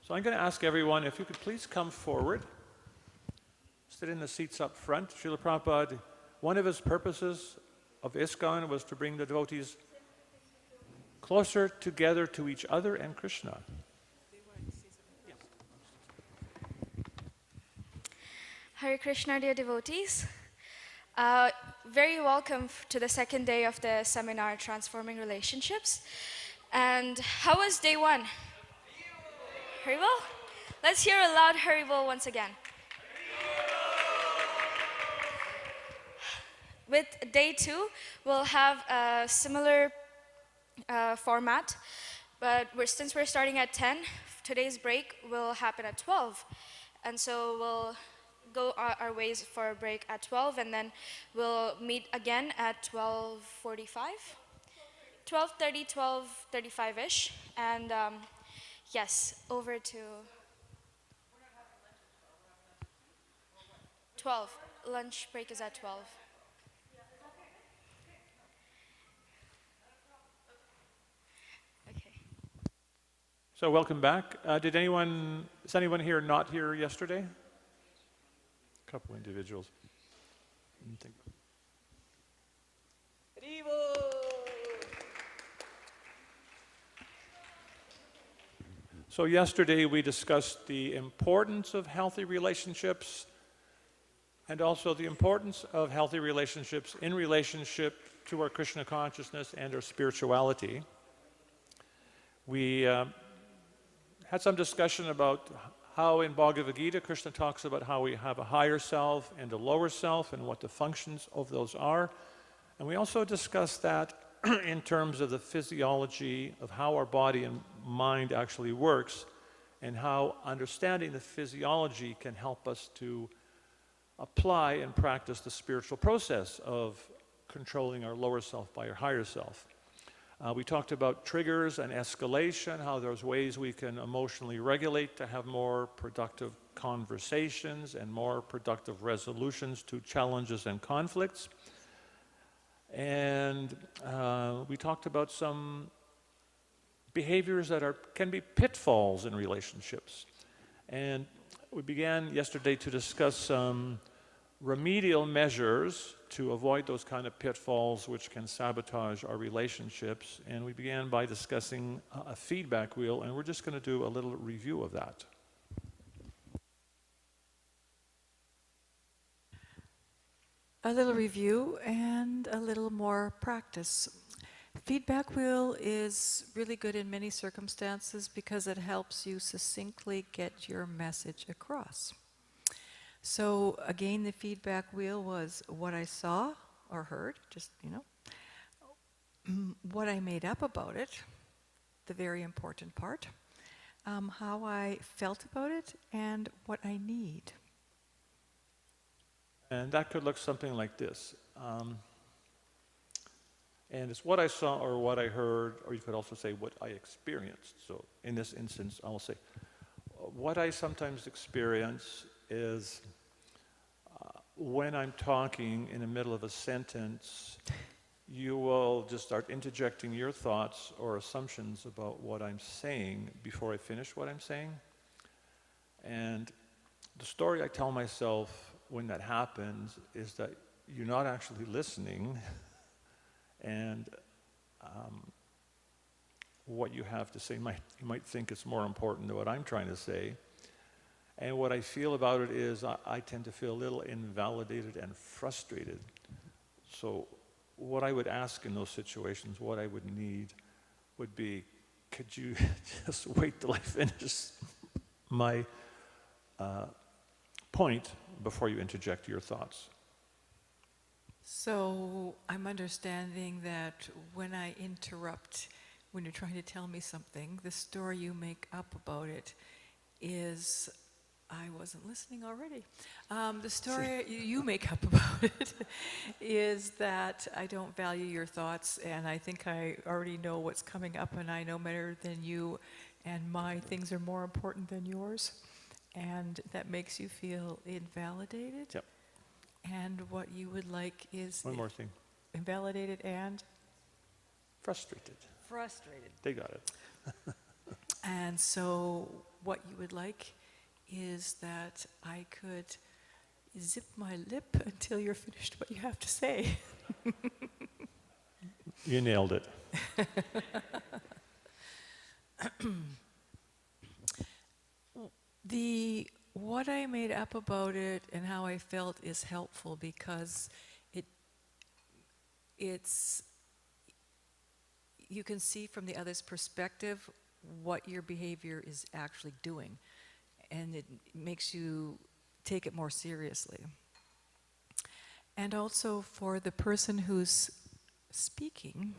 So I'm going to ask everyone if you could please come forward, sit in the seats up front. Srila Prabhupada, one of his purposes of ISKCON was to bring the devotees closer together to each other and Krishna. Hare Krishna, dear devotees. Very welcome to the second day of the seminar, Transforming Relationships. And how was day one? Haribol? Let's hear a loud Haribol once again. With day two, we'll have a similar format, but since we're starting at 10, today's break will happen at 12. And so we'll go our ways for a break at 12, and then we'll meet again at 12:45, 12:30, 12:35-ish, and yes, over to 12. Lunch break is at 12. Okay. So welcome back. Is anyone here not here yesterday? A couple individuals. So yesterday we discussed the importance of healthy relationships and also the importance of healthy relationships in relationship to our Krishna consciousness and our spirituality. We had some discussion about how in Bhagavad Gita Krishna talks about how we have a higher self and a lower self and what the functions of those are. And we also discussed that in terms of the physiology of how our body and mind actually works, and how understanding the physiology can help us to apply and practice the spiritual process of controlling our lower self by our higher self. We talked about triggers and escalation, how there's ways we can emotionally regulate to have more productive conversations and more productive resolutions to challenges and conflicts. And we talked about some behaviors that can be pitfalls in relationships. And we began yesterday to discuss some remedial measures to avoid those kind of pitfalls which can sabotage our relationships. And we began by discussing a feedback wheel, and we're just going to do a little review of that. A little review and a little more practice. Feedback wheel is really good in many circumstances because it helps you succinctly get your message across. So again, the feedback wheel was what I saw or heard, just, what I made up about it, the very important part, how I felt about it, and what I need. And that could look something like this. And it's what I saw or what I heard, or you could also say what I experienced. So in this instance, I will say, what I sometimes experience is when I'm talking in the middle of a sentence, you will just start interjecting your thoughts or assumptions about what I'm saying before I finish what I'm saying. And the story I tell myself when that happens is that you're not actually listening, and what you have to say you might think is more important than what I'm trying to say. And what I feel about it is I tend to feel a little invalidated and frustrated. So what I would ask in those situations, what I would need, would be, could you just wait till I finish my point before you interject your thoughts? So I'm understanding that when I interrupt, when you're trying to tell me something, the story you make up about it is, I wasn't listening already. The story you make up about it is that I don't value your thoughts, and I think I already know what's coming up, and I know better than you, and my things are more important than yours, and that makes you feel invalidated. Yep. And what you would like is one more thing. Invalidated and frustrated. Frustrated. They got it. And so what you would like is that I could zip my lip until you're finished what you have to say. You nailed it. What I made up about it and how I felt is helpful because it's you can see from the other's perspective what your behavior is actually doing, and it makes you take it more seriously. And also for the person who's speaking,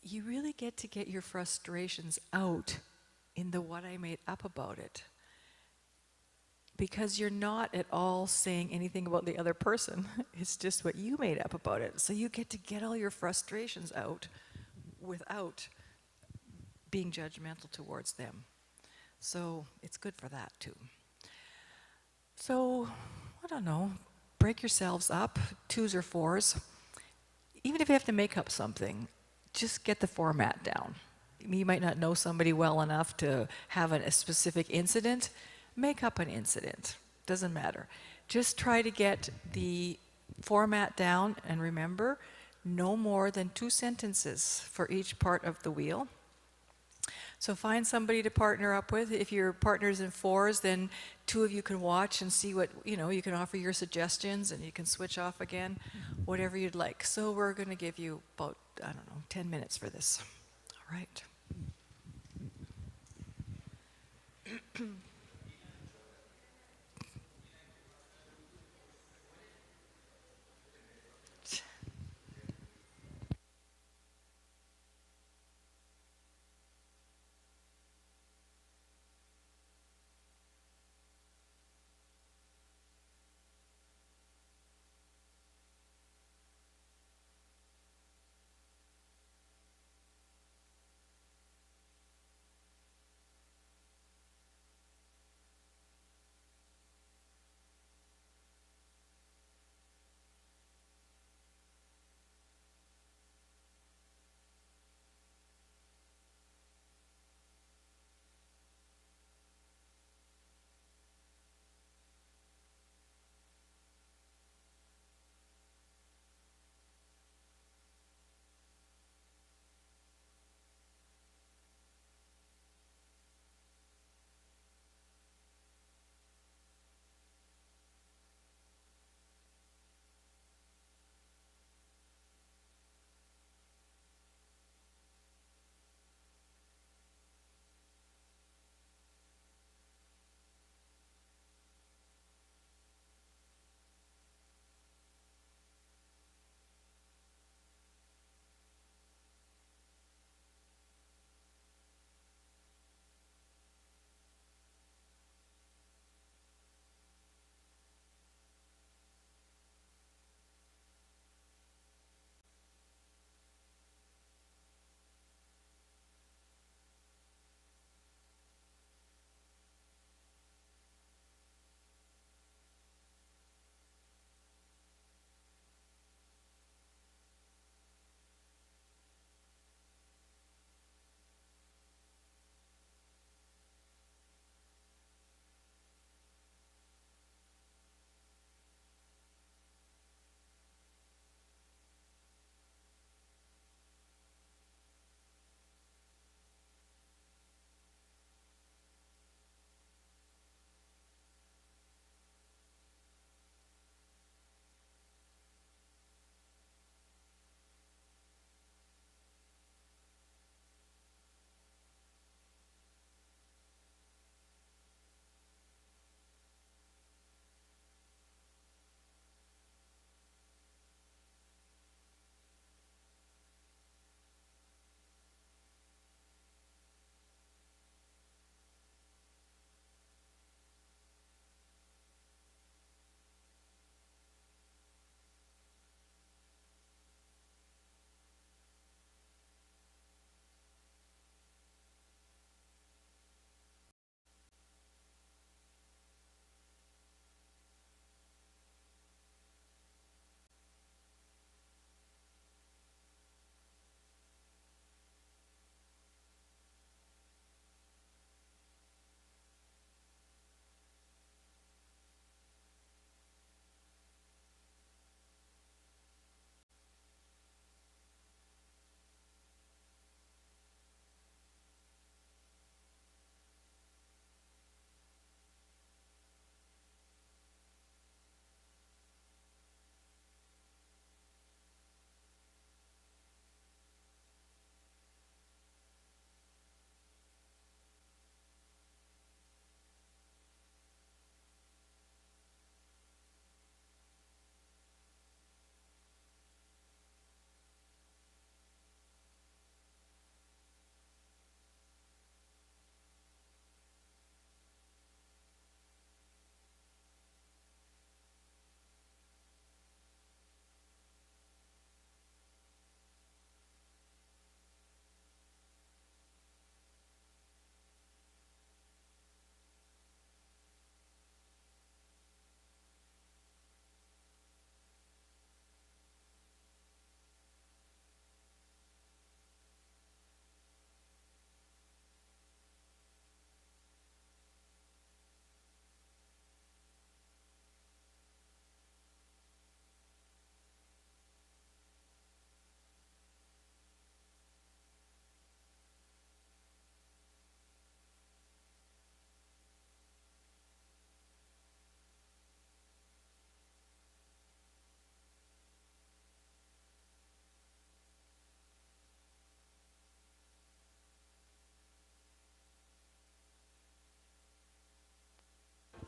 you really get to get your frustrations out in the what I made up about it. Because you're not at all saying anything about the other person. It's just what you made up about it. So you get to get all your frustrations out without being judgmental towards them. So it's good for that too. So, I don't know, break yourselves up, 2s or 4s. Even if you have to make up something, just get the format down. You might not know somebody well enough to have a specific incident. Make up an incident, doesn't matter. Just try to get the format down, and remember, no more than 2 sentences for each part of the wheel. So find somebody to partner up with. If your partner's in 4s, then 2 of you can watch and see what, you can offer your suggestions and you can switch off again, whatever you'd like. So we're going to give you about, 10 minutes for this. All right.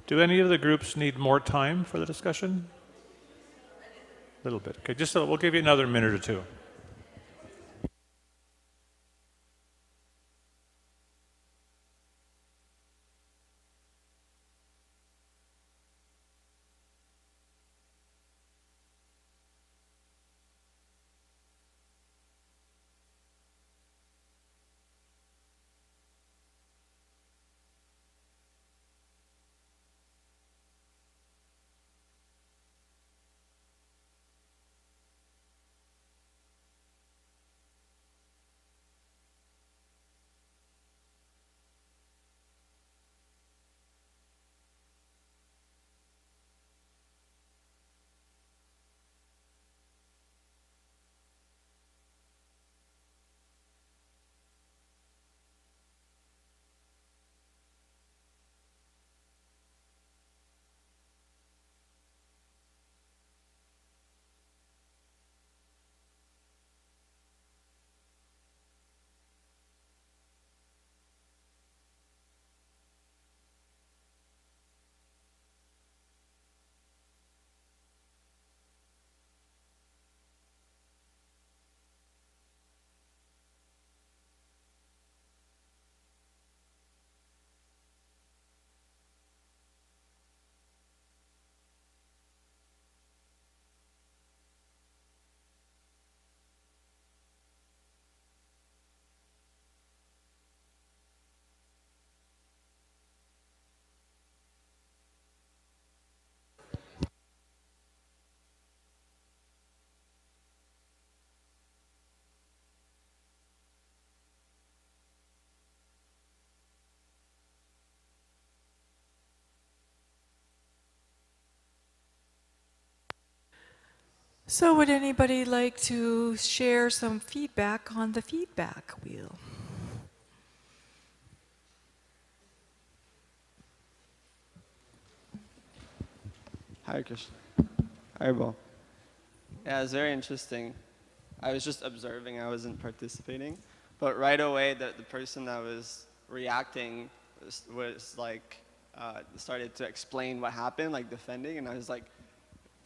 Do any of the groups need more time for the discussion? A little bit. Okay, we'll give you another minute or two. So would anybody like to share some feedback on the feedback wheel? Hare Krishna. Haribo. Yeah, it's very interesting. I was just observing, I wasn't participating. But right away, the person that was reacting was like, started to explain what happened, like defending, and I was like,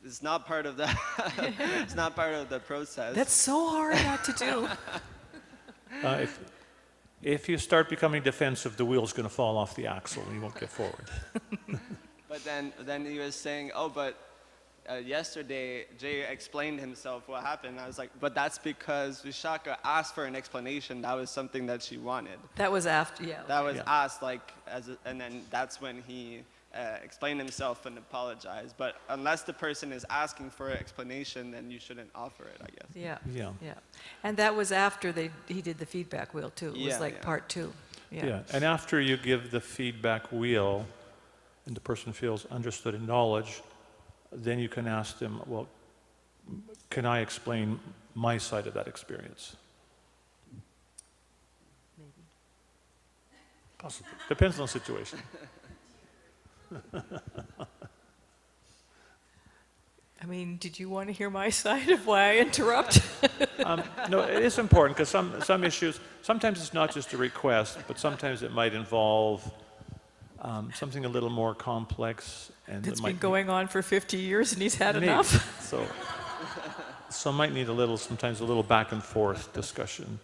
it's not part of the, it's not part of the process. That's so hard not to do. If you start becoming defensive, the wheel's going to fall off the axle and you won't get forward. But then he was saying, oh, but yesterday Jay explained himself what happened. I was like, but that's because Vishaka asked for an explanation. That was something that she wanted. That was after, yeah. That was asked, like, and then that's when he explained himself and apologized. But unless the person is asking for an explanation, then you shouldn't offer it, I guess. Yeah. And that was after he did the feedback wheel too. It was like part 2. Yeah, and after you give the feedback wheel and the person feels understood and acknowledged, then you can ask them, well, can I explain my side of that experience? Maybe. Possibly. Depends on the situation. I mean, did you want to hear my side of why I interrupt? No, it is important because some issues, sometimes it's not just a request, but sometimes it might involve something a little more complex. And It's been going on for 50 years and he's had enough. So might need sometimes a little back and forth discussion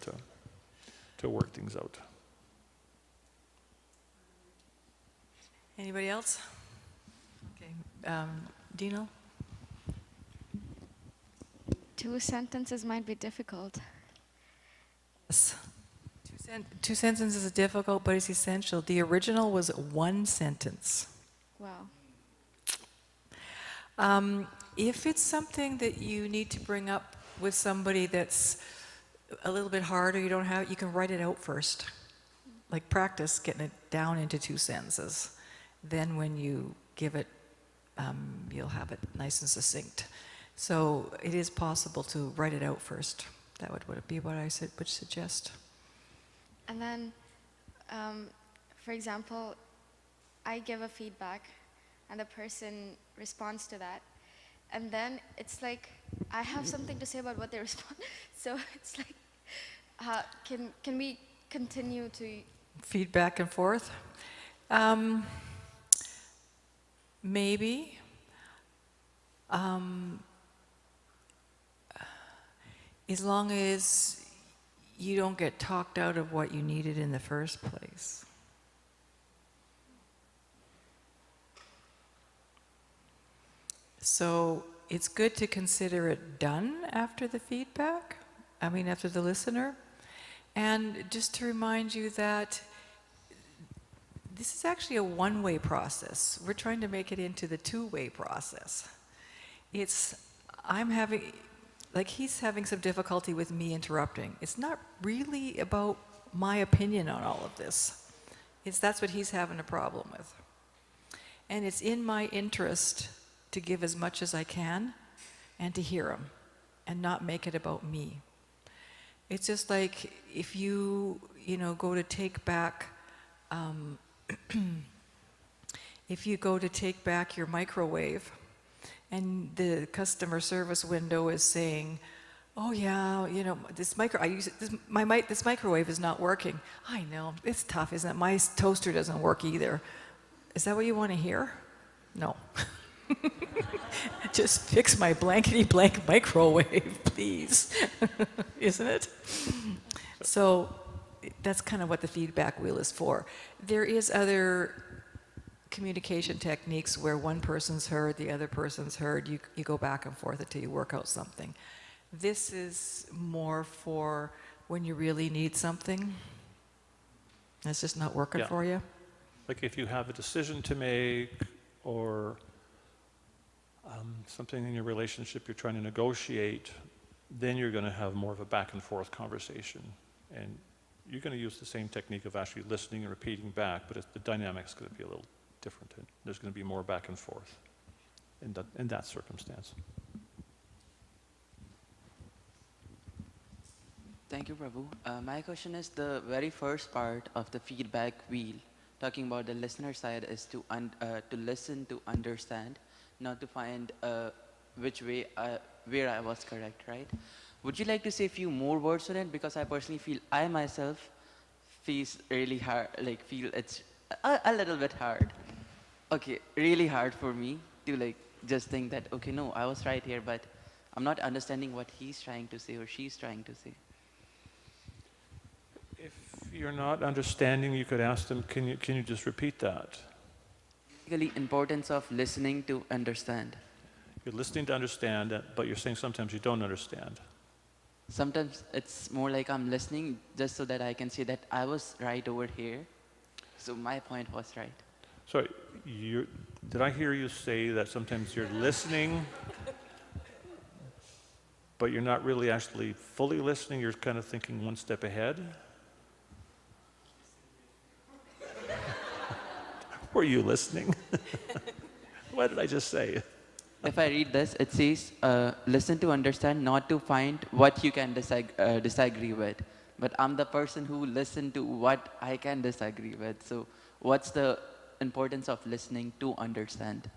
to work things out. Anybody else? Okay, Dino? 2 sentences might be difficult. Yes. Two sentences is difficult, but it's essential. The original was 1 sentence. Wow. If it's something that you need to bring up with somebody that's a little bit harder, you don't have it, you can write it out first. Like practice getting it down into 2 sentences. Then when you give it, you'll have it nice and succinct. So it is possible to write it out first. That would be what I would suggest. And then, for example, I give a feedback and the person responds to that. And then it's like, I have something to say about what they respond. So it's like, can we continue to... Feedback and forth? maybe. As long as you don't get talked out of what you needed in the first place. So it's good to consider it done after the feedback, after the listener. And just to remind you that this is actually a one-way process. We're trying to make it into the two-way process. He's having some difficulty with me interrupting. It's not really about my opinion on all of this. That's what he's having a problem with. And it's in my interest to give as much as I can and to hear him and not make it about me. It's just like if you go to take back, if you go to take back your microwave and the customer service window is saying, oh yeah, this microwave is not working. I know, it's tough, isn't it? My toaster doesn't work either. Is that what you want to hear? No. Just fix my blankety blank microwave, please. Isn't it? So that's kind of what the feedback wheel is for. There is other communication techniques where one person's heard, the other person's heard. You go back and forth until you work out something. This is more for when you really need something. It's just not working for you. Like if you have a decision to make or something in your relationship you're trying to negotiate, then you're going to have more of a back and forth conversation. And you're going to use the same technique of actually listening and repeating back, but the dynamic's going to be a little different. And there's going to be more back and forth in that circumstance. Thank you, Prabhu. My question is the very first part of the feedback wheel, talking about the listener side, is to listen to understand, not to find which way where I was correct, right? Would you like to say a few more words on it? Because I personally feel I myself feels really hard, feel it's a little bit hard. Okay, really hard for me to just think that, okay, no, I was right here, but I'm not understanding what he's trying to say or she's trying to say. If you're not understanding, you could ask them, can you just repeat that? Basically, importance of listening to understand. You're listening to understand, but you're saying sometimes you don't understand. Sometimes it's more like I'm listening just so that I can say that I was right over here. So my point was right. Sorry, did I hear you say that sometimes you're listening, but you're not really actually fully listening, you're kind of thinking one step ahead? Were you listening? What did I just say? If I read this, it says, listen to understand, not to find what you can disagree with. But I'm the person who listened to what I can disagree with. So what's the importance of listening to understand?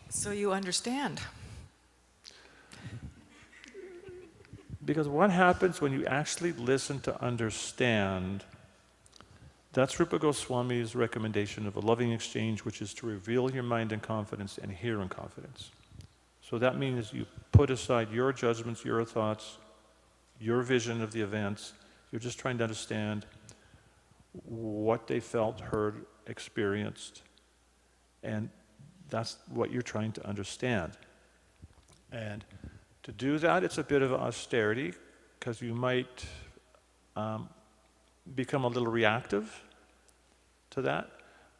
So you understand. Because what happens when you actually listen to understand, that's Rupa Goswami's recommendation of a loving exchange, which is to reveal your mind in confidence and hear in confidence. So that means you put aside your judgments, your thoughts, your vision of the events. You're just trying to understand what they felt, heard, experienced, and that's what you're trying to understand. And to do that, it's a bit of austerity, because you might become a little reactive to that,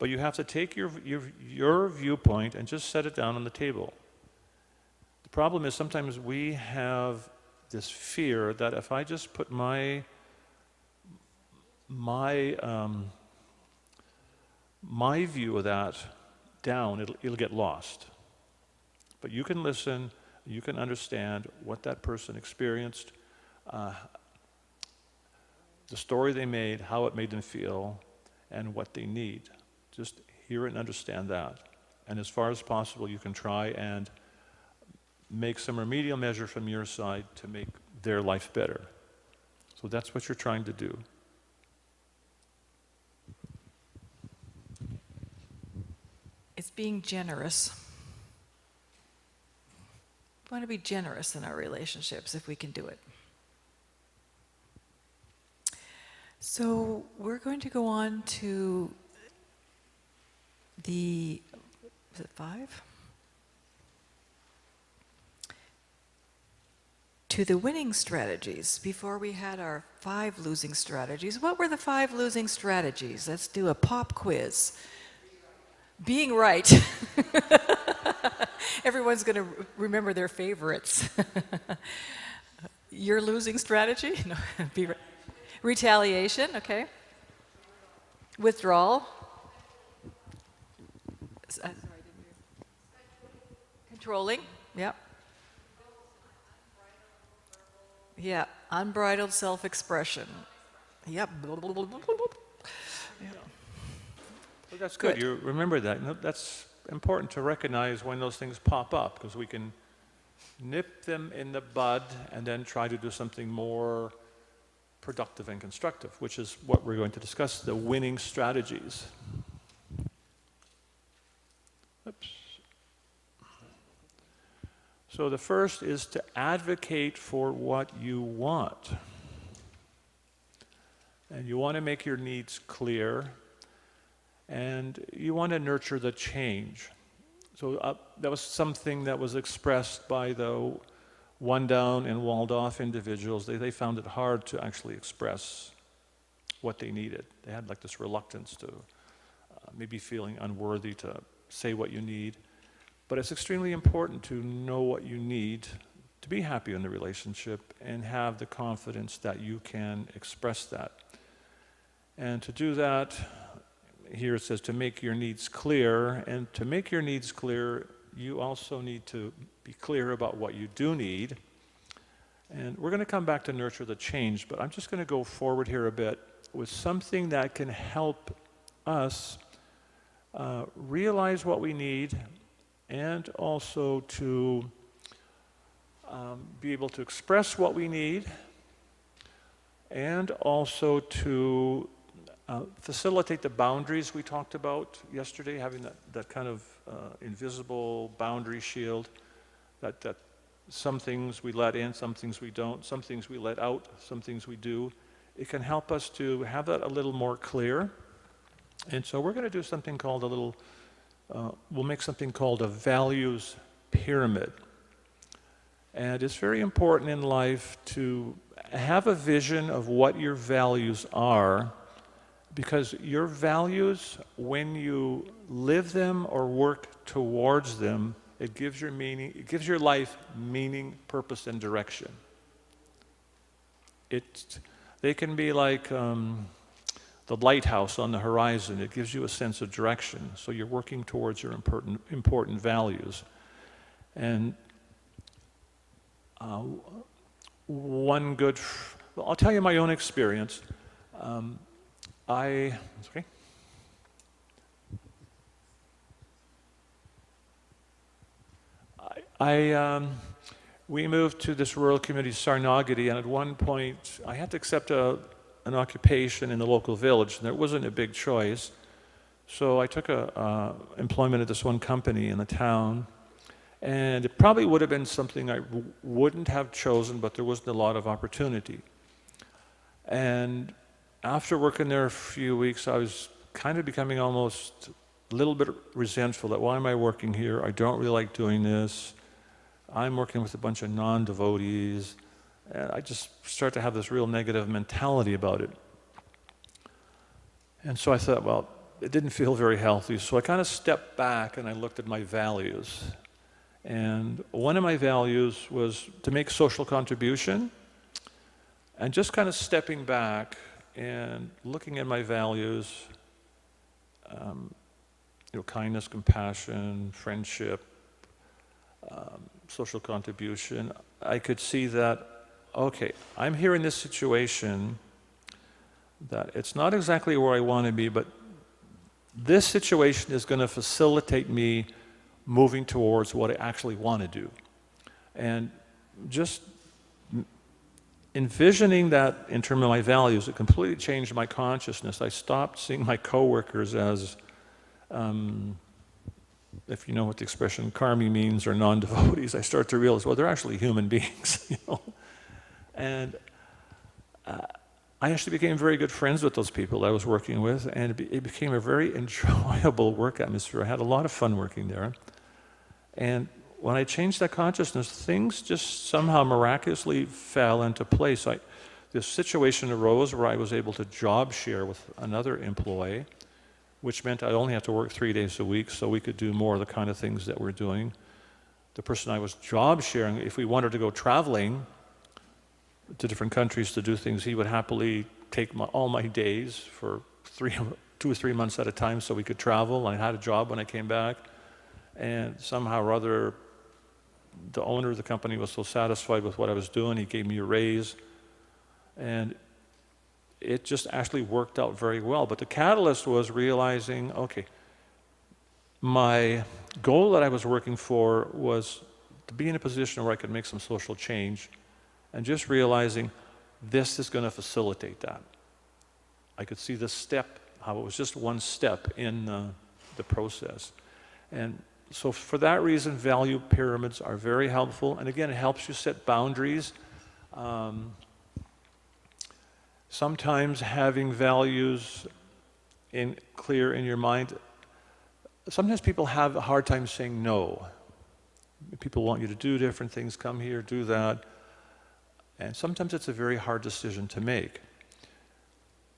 but you have to take your viewpoint and just set it down on the table. The problem is sometimes we have this fear that if I just put my view of that down, it'll get lost. But you can listen, you can understand what that person experienced, the story they made, how it made them feel, and what they need. Just hear and understand that. And as far as possible, you can try and make some remedial measure from your side to make their life better. So that's what you're trying to do. being generous. We want to be generous in our relationships if we can do it. So we're going to go on to is it 5? To the winning strategies. Before we had our 5 losing strategies, what were the 5 losing strategies? Let's do a pop quiz. Being right. Everyone's going to remember their favorites. Your losing strategy? No, retaliation, okay. Withdrawal. Sorry, I didn't hear. Controlling, yep. Yeah, unbridled self-expression. Yep. Well, that's good. You remember that. That's important to recognize when those things pop up, because we can nip them in the bud and then try to do something more productive and constructive, which is what we're going to discuss, the winning strategies. Oops. So the first is to advocate for what you want. And you want to make your needs clear, and you want to nurture the change. So that was something that was expressed by the one-down and walled-off individuals. They found it hard to actually express what they needed. They had like this reluctance to maybe feeling unworthy to say what you need. But it's extremely important to know what you need to be happy in the relationship and have the confidence that you can express that. And to do that, here it says to make your needs clear. And to make your needs clear, you also need to be clear about what you do need. And we're going to come back to nurture the change, but I'm just going to go forward here a bit with something that can help us realize what we need, and also to be able to express what we need, and also to facilitate the boundaries we talked about yesterday, having that kind of invisible boundary shield, that some things we let in, some things we don't, some things we let out, some things we do. It can help us to have that a little more clear. And so we're going to do something called we'll make something called a values pyramid. And it's very important in life to have a vision of what your values are, because your values, when you live them or work towards them, it gives your life meaning, purpose, and direction. They can be like the lighthouse on the horizon. It gives you a sense of direction. So you're working towards your important values. And I'll tell you my own experience. We moved to this rural community, Sarnagati, and at one point I had to accept an occupation in the local village, and there wasn't a big choice. So I took employment at this one company in the town, and it probably would have been something I wouldn't have chosen, but there wasn't a lot of opportunity. And after working there a few weeks, I was kind of becoming almost a little bit resentful that why am I working here? I don't really like doing this. I'm working with a bunch of non-devotees. And I just start to have this real negative mentality about it. And so I thought, well, it didn't feel very healthy. So I kind of stepped back and I looked at my values. And one of my values was to make social contribution. And just kind of stepping back and looking at my values, kindness, compassion, friendship, social contribution, I could see that, okay, I'm here in this situation that it's not exactly where I want to be, but this situation is going to facilitate me moving towards what I actually want to do. And just envisioning that in terms of my values, it completely changed my consciousness. I stopped seeing my coworkers as if you know what the expression karmi means, or non-devotees, I start to realize, well, they're actually human beings, you know. And I actually became very good friends with those people I was working with, and it became a very enjoyable work atmosphere. I had a lot of fun working there. And when I changed that consciousness, things just somehow miraculously fell into place. This situation arose where I was able to job share with another employee, which meant I only had to work 3 days a week, so we could do more of the kind of things that we're doing. The person I was job sharing, if we wanted to go traveling to different countries to do things, he would happily take all my days for 2 or 3 months at a time so we could travel. I had a job when I came back, and somehow or other, the owner of the company was so satisfied with what I was doing, he gave me a raise, and it just actually worked out very well. But the catalyst was realizing, okay, my goal that I was working for was to be in a position where I could make some social change, and just realizing this is going to facilitate that. I could see the step, how it was just one step in the process. And so for that reason, value pyramids are very helpful. And again, it helps you set boundaries. Sometimes having values clear in your mind, sometimes people have a hard time saying no. People want you to do different things, come here, do that. And sometimes it's a very hard decision to make.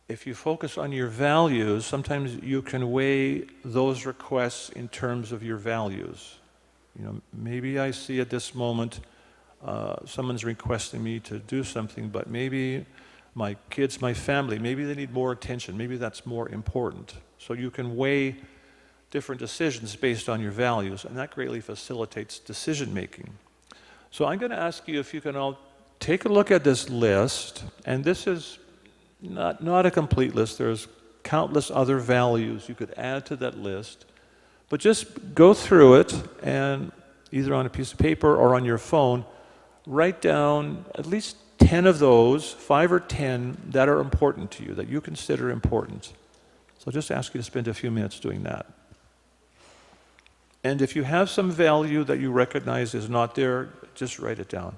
If you focus on your values, sometimes you can weigh those requests in terms of your values. You know, maybe I see at this moment someone's requesting me to do something, but maybe my kids, my family, maybe they need more attention. Maybe that's more important. So you can weigh different decisions based on your values, and that greatly facilitates decision making. So I'm going to ask you if you can all take a look at this list, and this is not a complete list. There's countless other values you could add to that list, but just go through it and either on a piece of paper or on your phone, write down at least 10 of those, 5 or 10 that are important to you, that you consider important. So I'll just ask you to spend a few minutes doing that. And if you have some value that you recognize is not there, just write it down.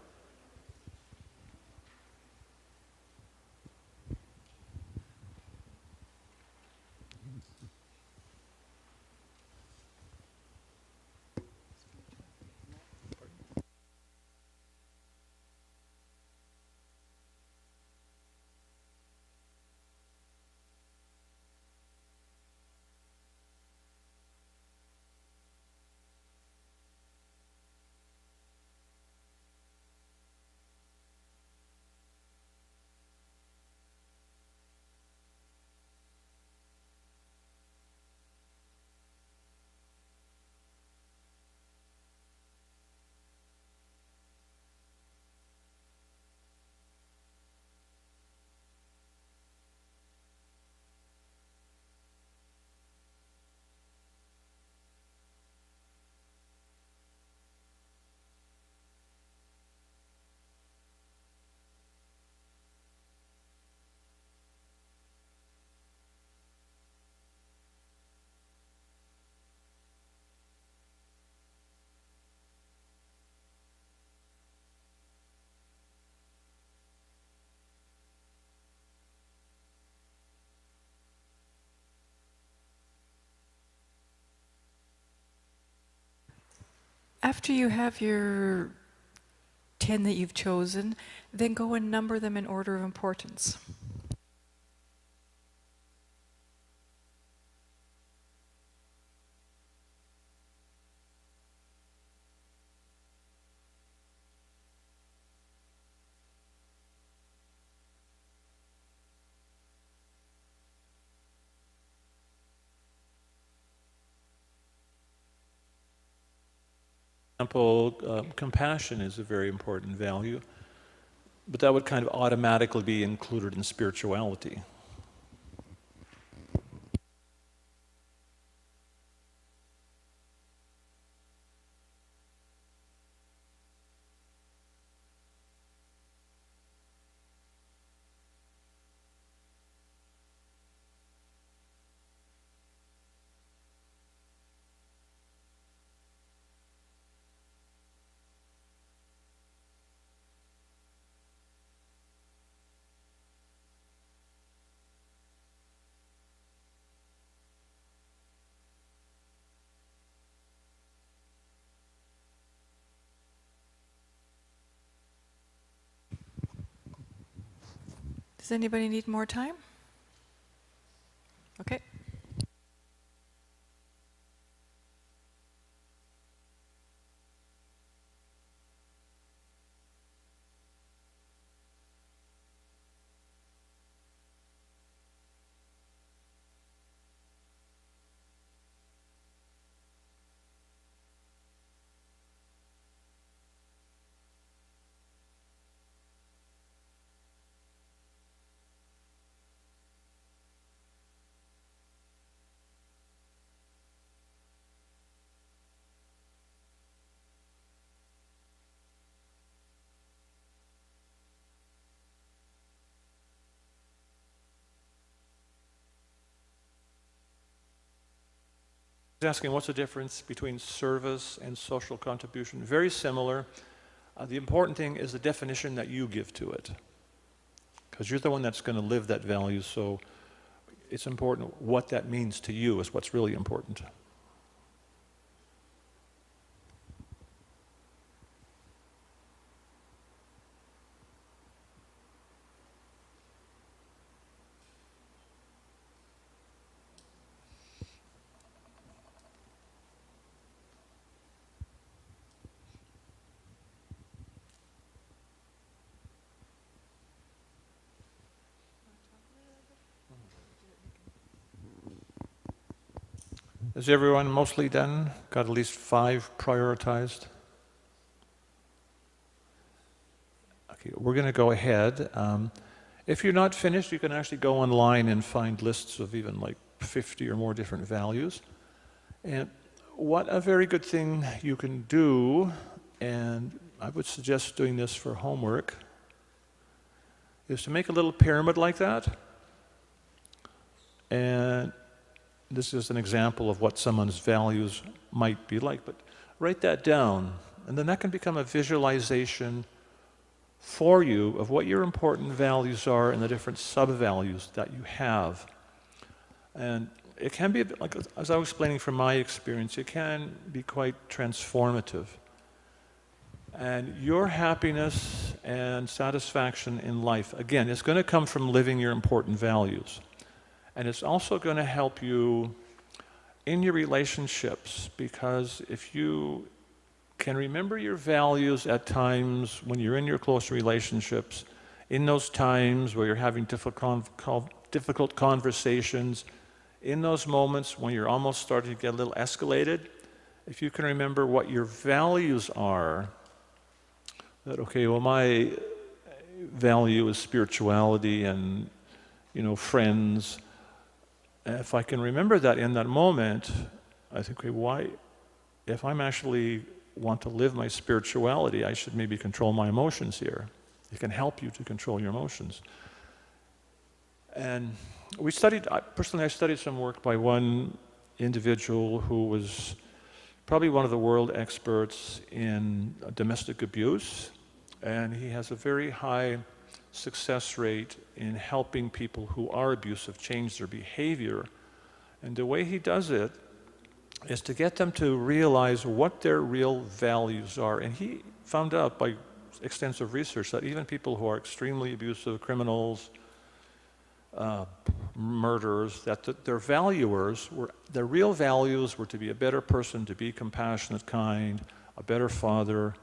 After you have your 10 that you've chosen, then go and number them in order of importance. Example, compassion is a very important value, but that would kind of automatically be included in spirituality. Does anybody need more time? Okay. He's asking what's the difference between service and social contribution. Very similar. The important thing is the definition that you give to it, because you're the one that's going to live that value, so it's important what that means to you is what's really important. Is everyone mostly done? Got at least 5 prioritized? Okay, we're going to go ahead. If you're not finished, you can actually go online and find lists of even like 50 or more different values. And what a very good thing you can do, and I would suggest doing this for homework, is to make a little pyramid like that. And this is an example of what someone's values might be like, but write that down, and then that can become a visualization for you of what your important values are and the different sub-values that you have. And it can be, like as I was explaining from my experience, it can be quite transformative. And your happiness and satisfaction in life, again, is going to come from living your important values. And it's also going to help you in your relationships, because if you can remember your values at times when you're in your close relationships, in those times where you're having difficult conversations, in those moments when you're almost starting to get a little escalated, if you can remember what your values are, that, okay, well, my value is spirituality and, friends. If I can remember that in that moment, I think, okay, why, if I'm actually want to live my spirituality, I should maybe control my emotions here. It can help you to control your emotions. And we studied, personally I studied some work by one individual who was probably one of the world experts in domestic abuse, and he has a very high success rate in helping people who are abusive change their behavior. And the way he does it is to get them to realize what their real values are. And he found out by extensive research that even people who are extremely abusive, criminals, murderers, that their real values were to be a better person, to be compassionate, kind, a better father.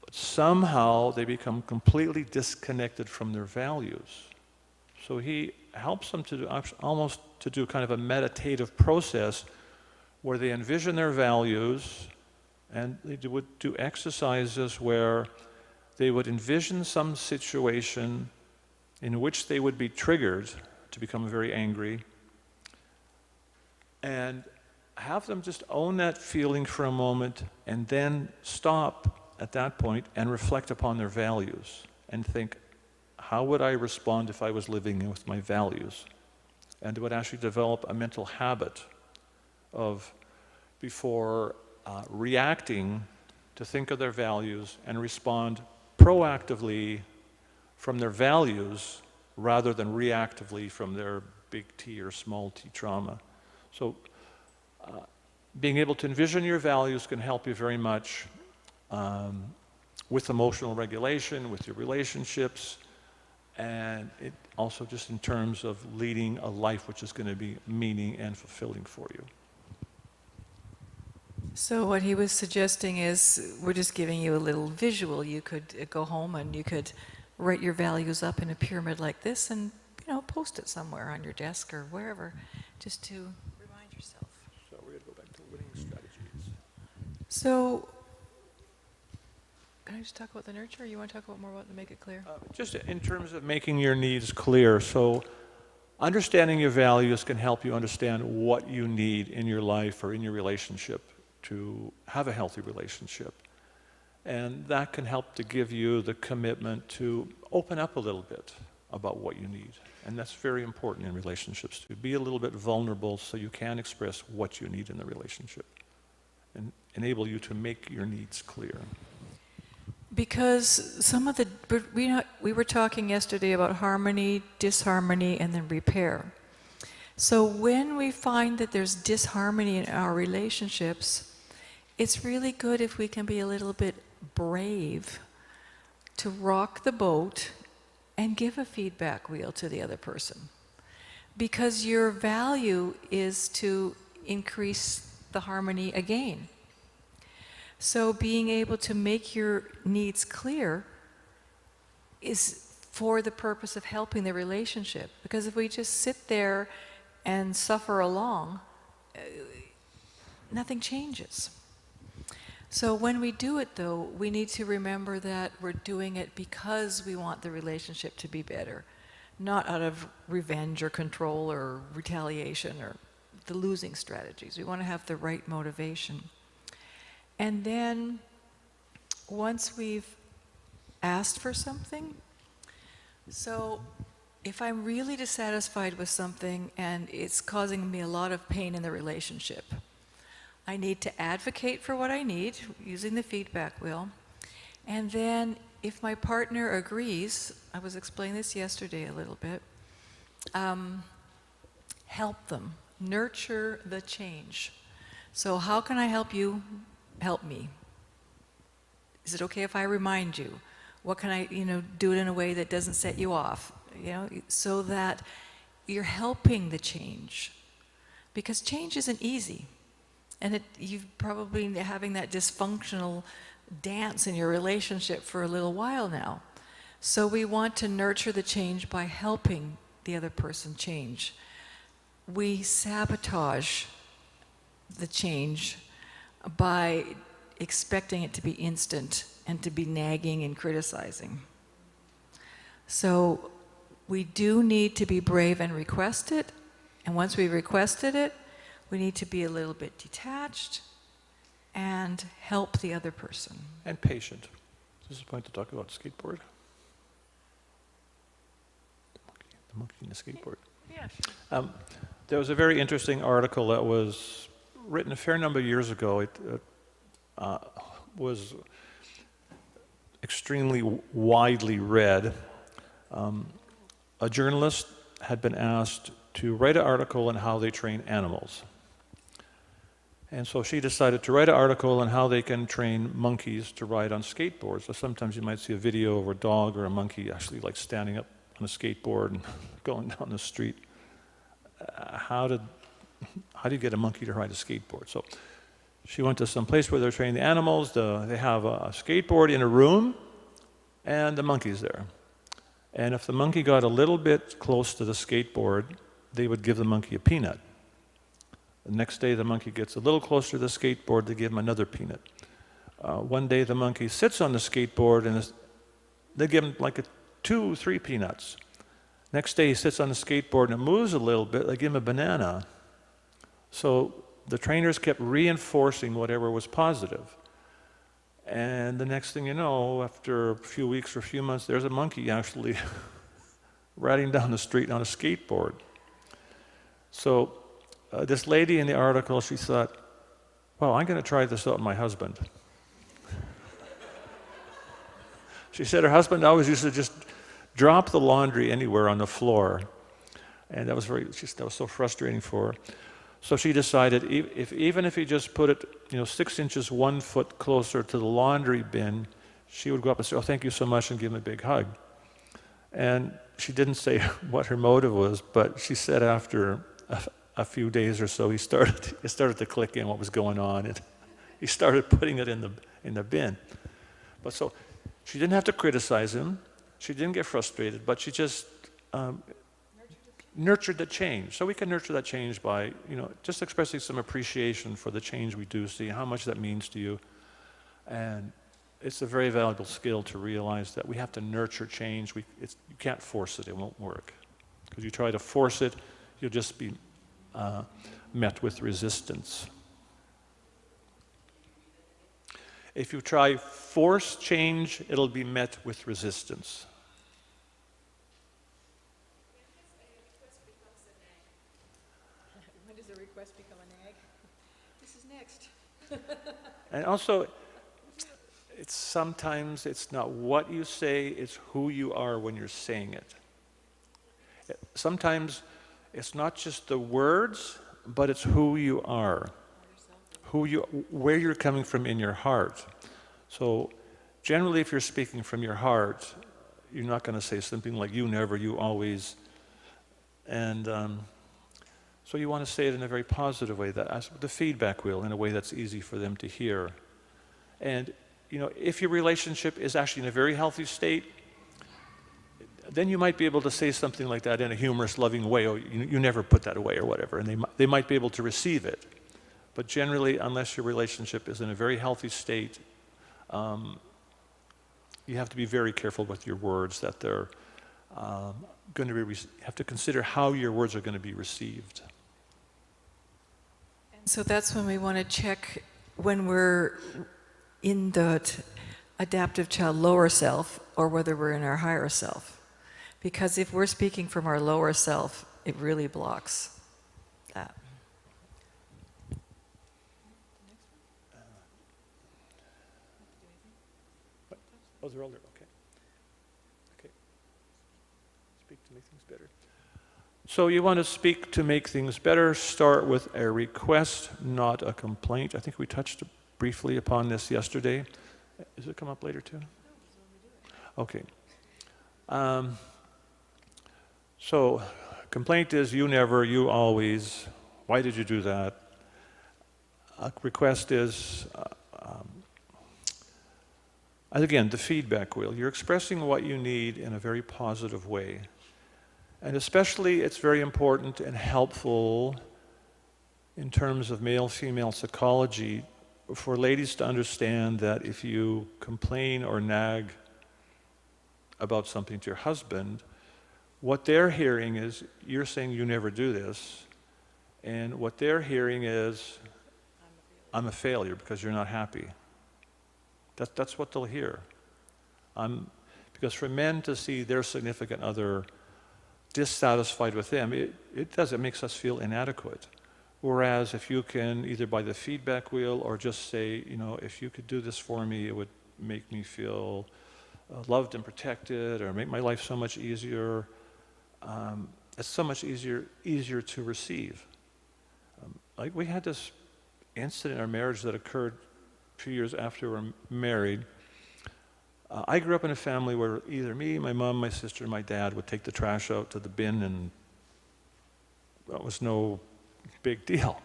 But somehow they become completely disconnected from their values. So he helps them to do, almost to do kind of a meditative process where they envision their values, and they would do exercises where they would envision some situation in which they would be triggered to become very angry, and have them just own that feeling for a moment and then stop at that point and reflect upon their values and think, how would I respond if I was living with my values? And it would actually develop a mental habit of, before reacting, to think of their values and respond proactively from their values rather than reactively from their big T or small t trauma. So being able to envision your values can help you very much with emotional regulation, with your relationships, and it also just in terms of leading a life which is going to be meaning and fulfilling for you. So what he was suggesting is, we're just giving you a little visual. You could go home and you could write your values up in a pyramid like this and, post it somewhere on your desk or wherever, just to remind yourself. So we're going to go back to winning strategies. So, can I just talk about the nurture, or you want to talk about more about the make it clear? Just in terms of making your needs clear. So understanding your values can help you understand what you need in your life or in your relationship to have a healthy relationship. And that can help to give you the commitment to open up a little bit about what you need. And that's very important in relationships, to be a little bit vulnerable so you can express what you need in the relationship and enable you to make your needs clear. Because some of the, we were talking yesterday about harmony, disharmony, and then repair. So when we find that there's disharmony in our relationships, it's really good if we can be a little bit brave to rock the boat and give a feedback wheel to the other person. Because your value is to increase the harmony again. So being able to make your needs clear is for the purpose of helping the relationship. Because if we just sit there and suffer along, nothing changes. So when we do it, though, we need to remember that we're doing it because we want the relationship to be better, not out of revenge or control or retaliation or the losing strategies. We want to have the right motivation. And then once we've asked for something, so if I'm really dissatisfied with something and it's causing me a lot of pain in the relationship, I need to advocate for what I need using the feedback wheel. And then if my partner agrees, I was explaining this yesterday a little bit, help them, nurture the change. So how can I help you? Help me. Is it okay if I remind you? What can I, do it in a way that doesn't set you off? So that you're helping the change. Because change isn't easy. And you've probably been having that dysfunctional dance in your relationship for a little while now. So we want to nurture the change by helping the other person change. We sabotage the change by expecting it to be instant and to be nagging and criticizing. So we do need to be brave and request it. And once we've requested it, we need to be a little bit detached and help the other person. And patient. Is this a point to talk about skateboard? The monkey and the skateboard. Yeah, sure. There was a very interesting article that was written a fair number of years ago. It was extremely widely read. A journalist had been asked to write an article on how they train animals. And so she decided to write an article on how they can train monkeys to ride on skateboards. So sometimes you might see a video of a dog or a monkey actually like standing up on a skateboard and going down the street. How do you get a monkey to ride a skateboard? So she went to some place where they're training the animals. They have a skateboard in a room, and the monkey's there. And if the monkey got a little bit close to the skateboard, they would give the monkey a peanut. The next day, the monkey gets a little closer to the skateboard, they give him another peanut. One day, the monkey sits on the skateboard, and they give him like 2, 3 peanuts. Next day, he sits on the skateboard, and it moves a little bit, they give him a banana. So the trainers kept reinforcing whatever was positive. And the next thing you know, after a few weeks or a few months, there's a monkey actually riding down the street on a skateboard. So this lady in the article, she thought, well, I'm going to try this out on my husband. She said her husband always used to just drop the laundry anywhere on the floor. And that was so frustrating for her. So she decided, even if he just put it, 6 inches, 1 foot closer to the laundry bin, she would go up and say, oh, thank you so much, and give him a big hug. And she didn't say what her motive was, but she said after a few days or so, it started to click in what was going on, and he started putting it in the bin. But so she didn't have to criticize him. She didn't get frustrated, but she just nurtured the change. So we can nurture that change by, just expressing some appreciation for the change we do see, how much that means to you. And it's a very valuable skill to realize that we have to nurture change. You can't force it, it won't work. Because you try to force it, you'll just be met with resistance. If you try force change, it'll be met with resistance. When does a request become a nag? This is next. And also, sometimes it's not what you say, it's who you are when you're saying it. Sometimes it's not just the words, but it's who you are, where you're coming from in your heart. So generally, if you're speaking from your heart, you're not going to say something like "you never," "you always," and so you want to say it in a very positive way, the feedback wheel, in a way that's easy for them to hear. And if your relationship is actually in a very healthy state, then you might be able to say something like that in a humorous, loving way. "Oh, you never put that away," or whatever, and they might be able to receive it. But generally, unless your relationship is in a very healthy state, you have to be very careful with your words, that they're going to be. You have to consider how your words are going to be received. And so that's when we want to check when we're in the adaptive child lower self, or whether we're in our higher self. Because if we're speaking from our lower self, it really blocks that. Oh, they're all there, okay. Okay. Speak to make things better. So you want to speak to make things better, start with a request, not a complaint. I think we touched briefly upon this yesterday. Does it come up later too? Okay. So complaint is "you never," "you always," "why did you do that?" A request is, again, the feedback wheel. You're expressing what you need in a very positive way. And especially it's very important and helpful in terms of male-female psychology for ladies to understand that if you complain or nag about something to your husband, what they're hearing is you're saying "you never do this," and what they're hearing is "I'm a failure because you're not happy." That's what they'll hear. Because for men to see their significant other dissatisfied with them, it makes us feel inadequate. Whereas if you can, either by the feedback wheel or just say, "if you could do this for me, it would make me feel loved and protected, or make my life so much easier," it's so much easier to receive. Like we had this incident in our marriage that occurred a few years after we were married. I grew up in a family where either me, my mom, my sister, and my dad would take the trash out to the bin, and that was no big deal.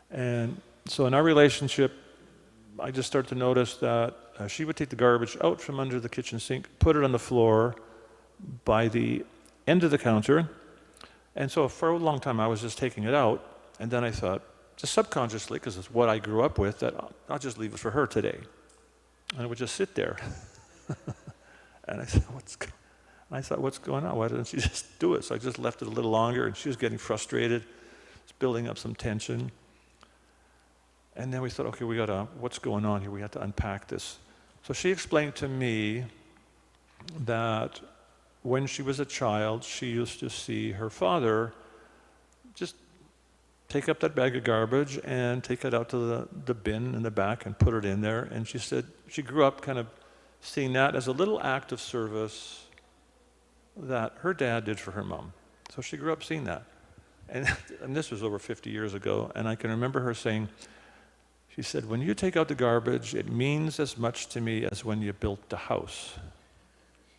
And so in our relationship, I just started to notice that she would take the garbage out from under the kitchen sink, put it on the floor by the end of the counter. And so for a long time, I was just taking it out. And then I thought, just subconsciously, because it's what I grew up with, that I'll just leave it for her today. And it would just sit there. And I thought, what's going on? Why doesn't she just do it? So I just left it a little longer, and she was getting frustrated. It's building up some tension. And then we thought, okay, what's going on here? We had to unpack this. So she explained to me that when she was a child, she used to see her father just take up that bag of garbage and take it out to the bin in the back and put it in there. And she said she grew up kind of seeing that as a little act of service that her dad did for her mom. So she grew up seeing that. And this was over 50 years ago, and I can remember her saying, she said, "When you take out the garbage, it means as much to me as when you built the house."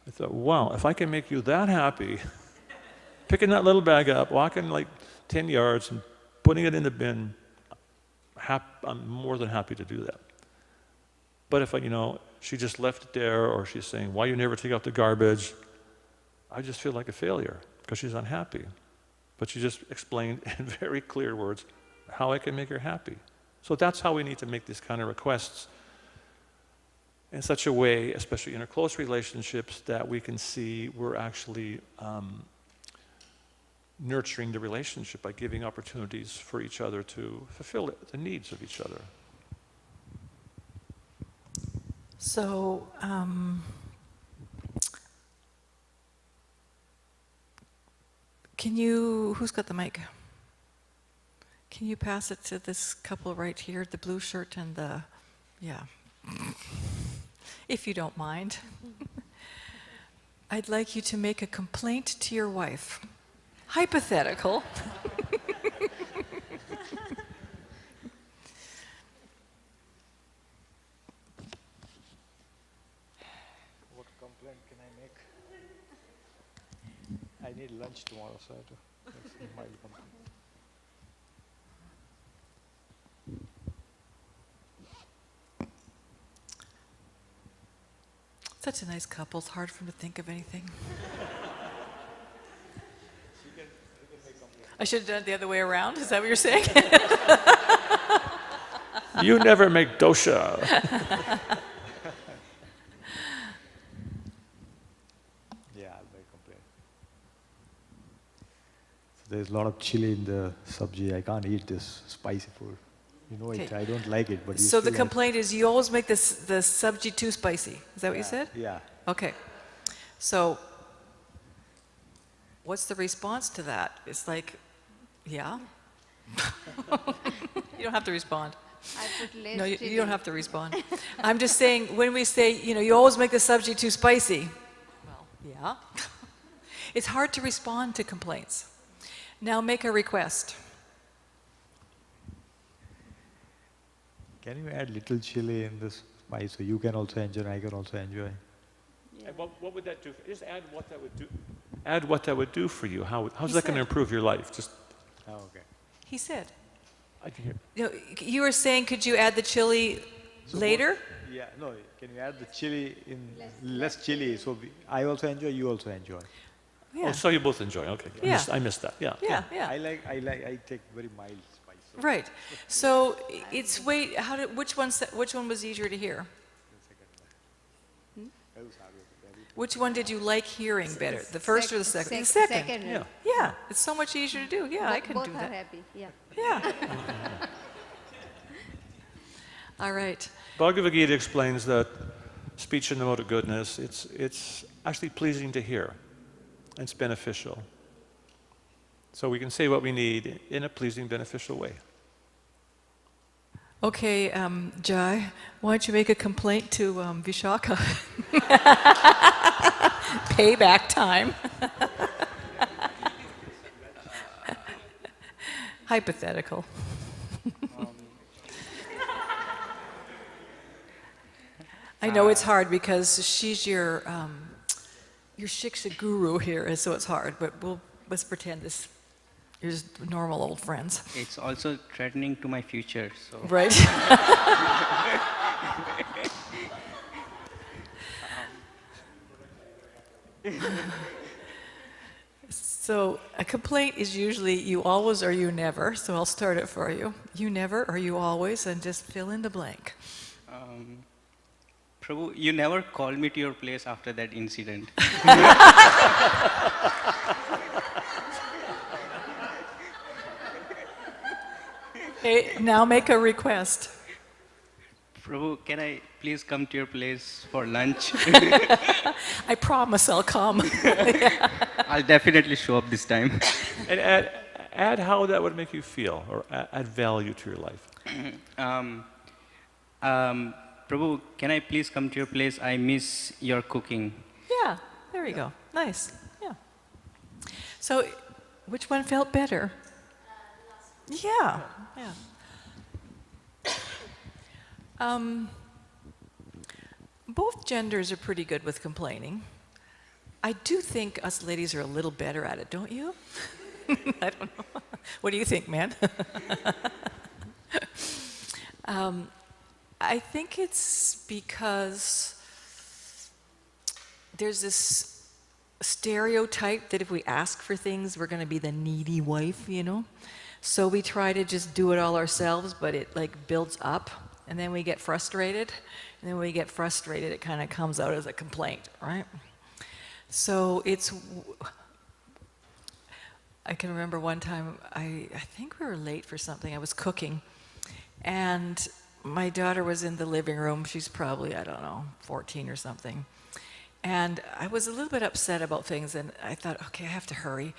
I thought, wow, if I can make you that happy, picking that little bag up, walking like 10 yards and putting it in the bin, I'm more than happy to do that. But if she just left it there, or she's saying, why you never take out the garbage, I just feel like a failure because she's unhappy. But she just explained in very clear words how I can make her happy. So that's how we need to make these kind of requests in such a way, especially in our close relationships, that we can see we're actually nurturing the relationship by giving opportunities for each other to fulfill the needs of each other. So, who's got the mic? Can you pass it to this couple right here, the blue shirt and if you don't mind. I'd like you to make a complaint to your wife. Hypothetical. What complaint can I make? I need lunch tomorrow, so I have to make some mild complaint. Such a nice couple. It's hard for them to think of anything. I should have done it the other way around. Is that what you're saying? You never make dosha. Yeah, I'll make complaint. So there's a lot of chili in the sabji. I can't eat this spicy food. You know it. Okay. I don't like it, but you So the still complaint is you always make the sabji too spicy. Is that what you said? Yeah. Okay. So what's the response to that? It's like, yeah? You don't have to respond. I put less No, you chili. don't have to respond. I'm just saying, when we say, you always make the sabji too spicy. Well, yeah. It's hard to respond to complaints. Now make a request. Can you add little chili in this spice so you can also enjoy and I can also enjoy? And what would that do? Just add what that would do. Add what that would do for you. How's He that going to said. improve your life? Just Oh, okay. He said. I can hear. You were saying, could you add the chili later? Yeah, no, can you add the chili in less chili so I also enjoy, you also enjoy? Yeah. Oh, so you both enjoy. Okay. Yeah. I missed that. Yeah. Yeah, yeah. I take very mild spice. So Right. So it's which one was easier to hear? Which one did you like hearing better? The first or the second? The second. Yeah. Yeah. It's so much easier to do. Yeah, I can Both do are that. happy. Yeah. Yeah. All right. Bhagavad Gita explains that speech in the mode of goodness, it's actually pleasing to hear. It's beneficial. So we can say what we need in a pleasing, beneficial way. Okay, Jai, why don't you make a complaint to Vishaka? Payback time. Hypothetical. I know it's hard because she's your Shiksha guru here, and so it's hard, but let's pretend you're just normal old friends. It's also threatening to my future, so. Right? So a complaint is usually you always or you never, so I'll start it for you. You never or you always, and just fill in the blank. Prabhu, you never called me to your place after that incident. Okay, now make a request. Prabhu, can I please come to your place for lunch? I promise I'll come. I'll definitely show up this time. And add how that would make you feel, or add value to your life. Prabhu, can I please come to your place? I miss your cooking. Yeah, there you go. Nice. Yeah. So, which one felt better? Yeah. Yeah. Both genders are pretty good with complaining. I do think us ladies are a little better at it, don't you? I don't know. What do you think, man? I think it's because there's this stereotype that if we ask for things, we're going to be the needy wife, you know? So we try to just do it all ourselves, but it like builds up, and then we get frustrated, and then when we get frustrated, it kind of comes out as a complaint, right? So I can remember one time, I think we were late for something. I was cooking, and my daughter was in the living room. She's probably, I don't know, 14 or something. And I was a little bit upset about things, and I thought, okay, I have to hurry.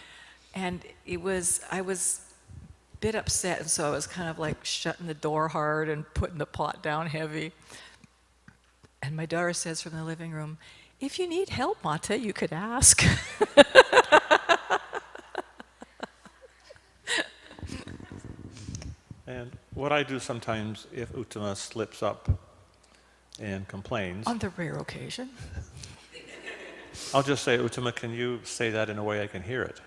And I was a bit upset, and so I was kind of like shutting the door hard and putting the pot down heavy. And my daughter says from the living room, "If you need help, Mata, you could ask." And what I do sometimes, if Uttama slips up and complains, On the rare occasion. I'll just say, Uttama, can you say that in a way I can hear it?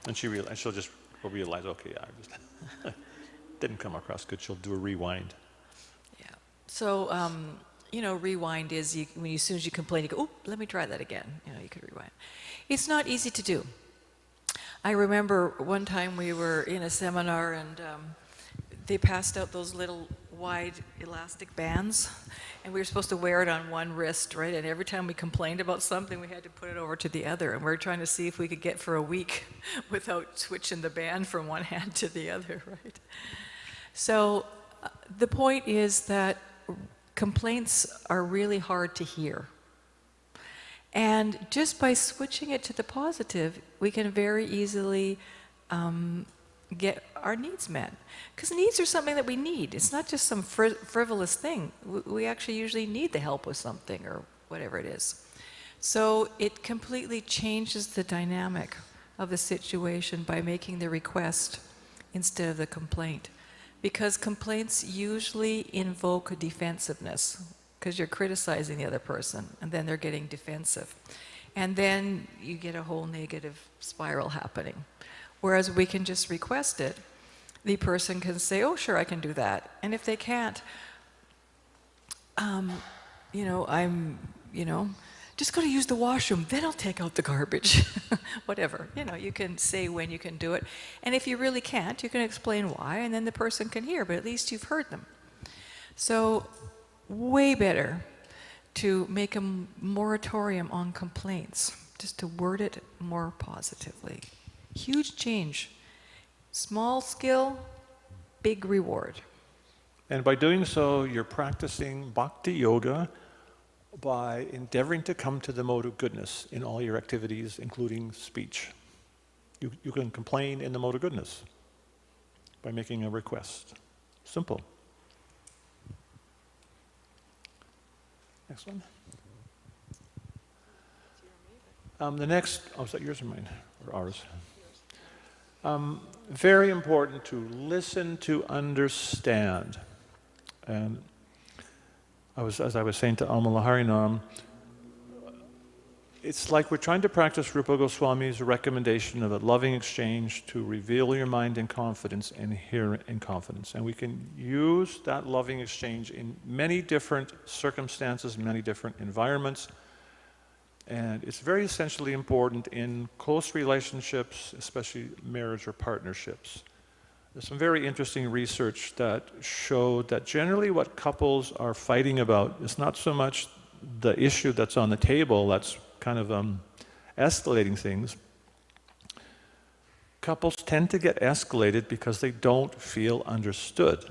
And she'll just realize, okay, I just didn't come across good. She'll do a rewind. Yeah. So, rewind is as soon as you complain, you go, "Oh, let me try that again." You could rewind. It's not easy to do. I remember one time we were in a seminar, and they passed out those little wide elastic bands, and we were supposed to wear it on one wrist, right? And every time we complained about something, we had to put it over to the other, and we were trying to see if we could get for a week without switching the band from one hand to the other, right? So the point is that complaints are really hard to hear. And just by switching it to the positive, we can very easily get our needs met. Because needs are something that we need. It's not just some frivolous thing. We actually usually need the help with something or whatever it is. So it completely changes the dynamic of the situation by making the request instead of the complaint. Because complaints usually invoke a defensiveness, because you're criticizing the other person, and then they're getting defensive. And then you get a whole negative spiral happening. Whereas we can just request it, the person can say, "Oh, sure, I can do that." And if they can't, just go to use the washroom, then I'll take out the garbage. Whatever, you can say when you can do it. And if you really can't, you can explain why, and then the person can hear, but at least you've heard them. So, way better to make a moratorium on complaints, just to word it more positively. Huge change. Small skill, big reward. And by doing so, you're practicing bhakti yoga by endeavoring to come to the mode of goodness in all your activities, including speech. You can complain in the mode of goodness by making a request. Simple. Next one. The next, is that yours or mine? Or ours? Very important to listen to understand. And as I was saying to Amala Harinam, it's like we're trying to practice Rupa Goswami's recommendation of a loving exchange to reveal your mind in confidence and hear in confidence. And we can use that loving exchange in many different circumstances, many different environments. And it's very essentially important in close relationships, especially marriage or partnerships. There's some very interesting research that showed that generally what couples are fighting about is not so much the issue that's on the table that's kind of escalating things. Couples tend to get escalated because they don't feel understood.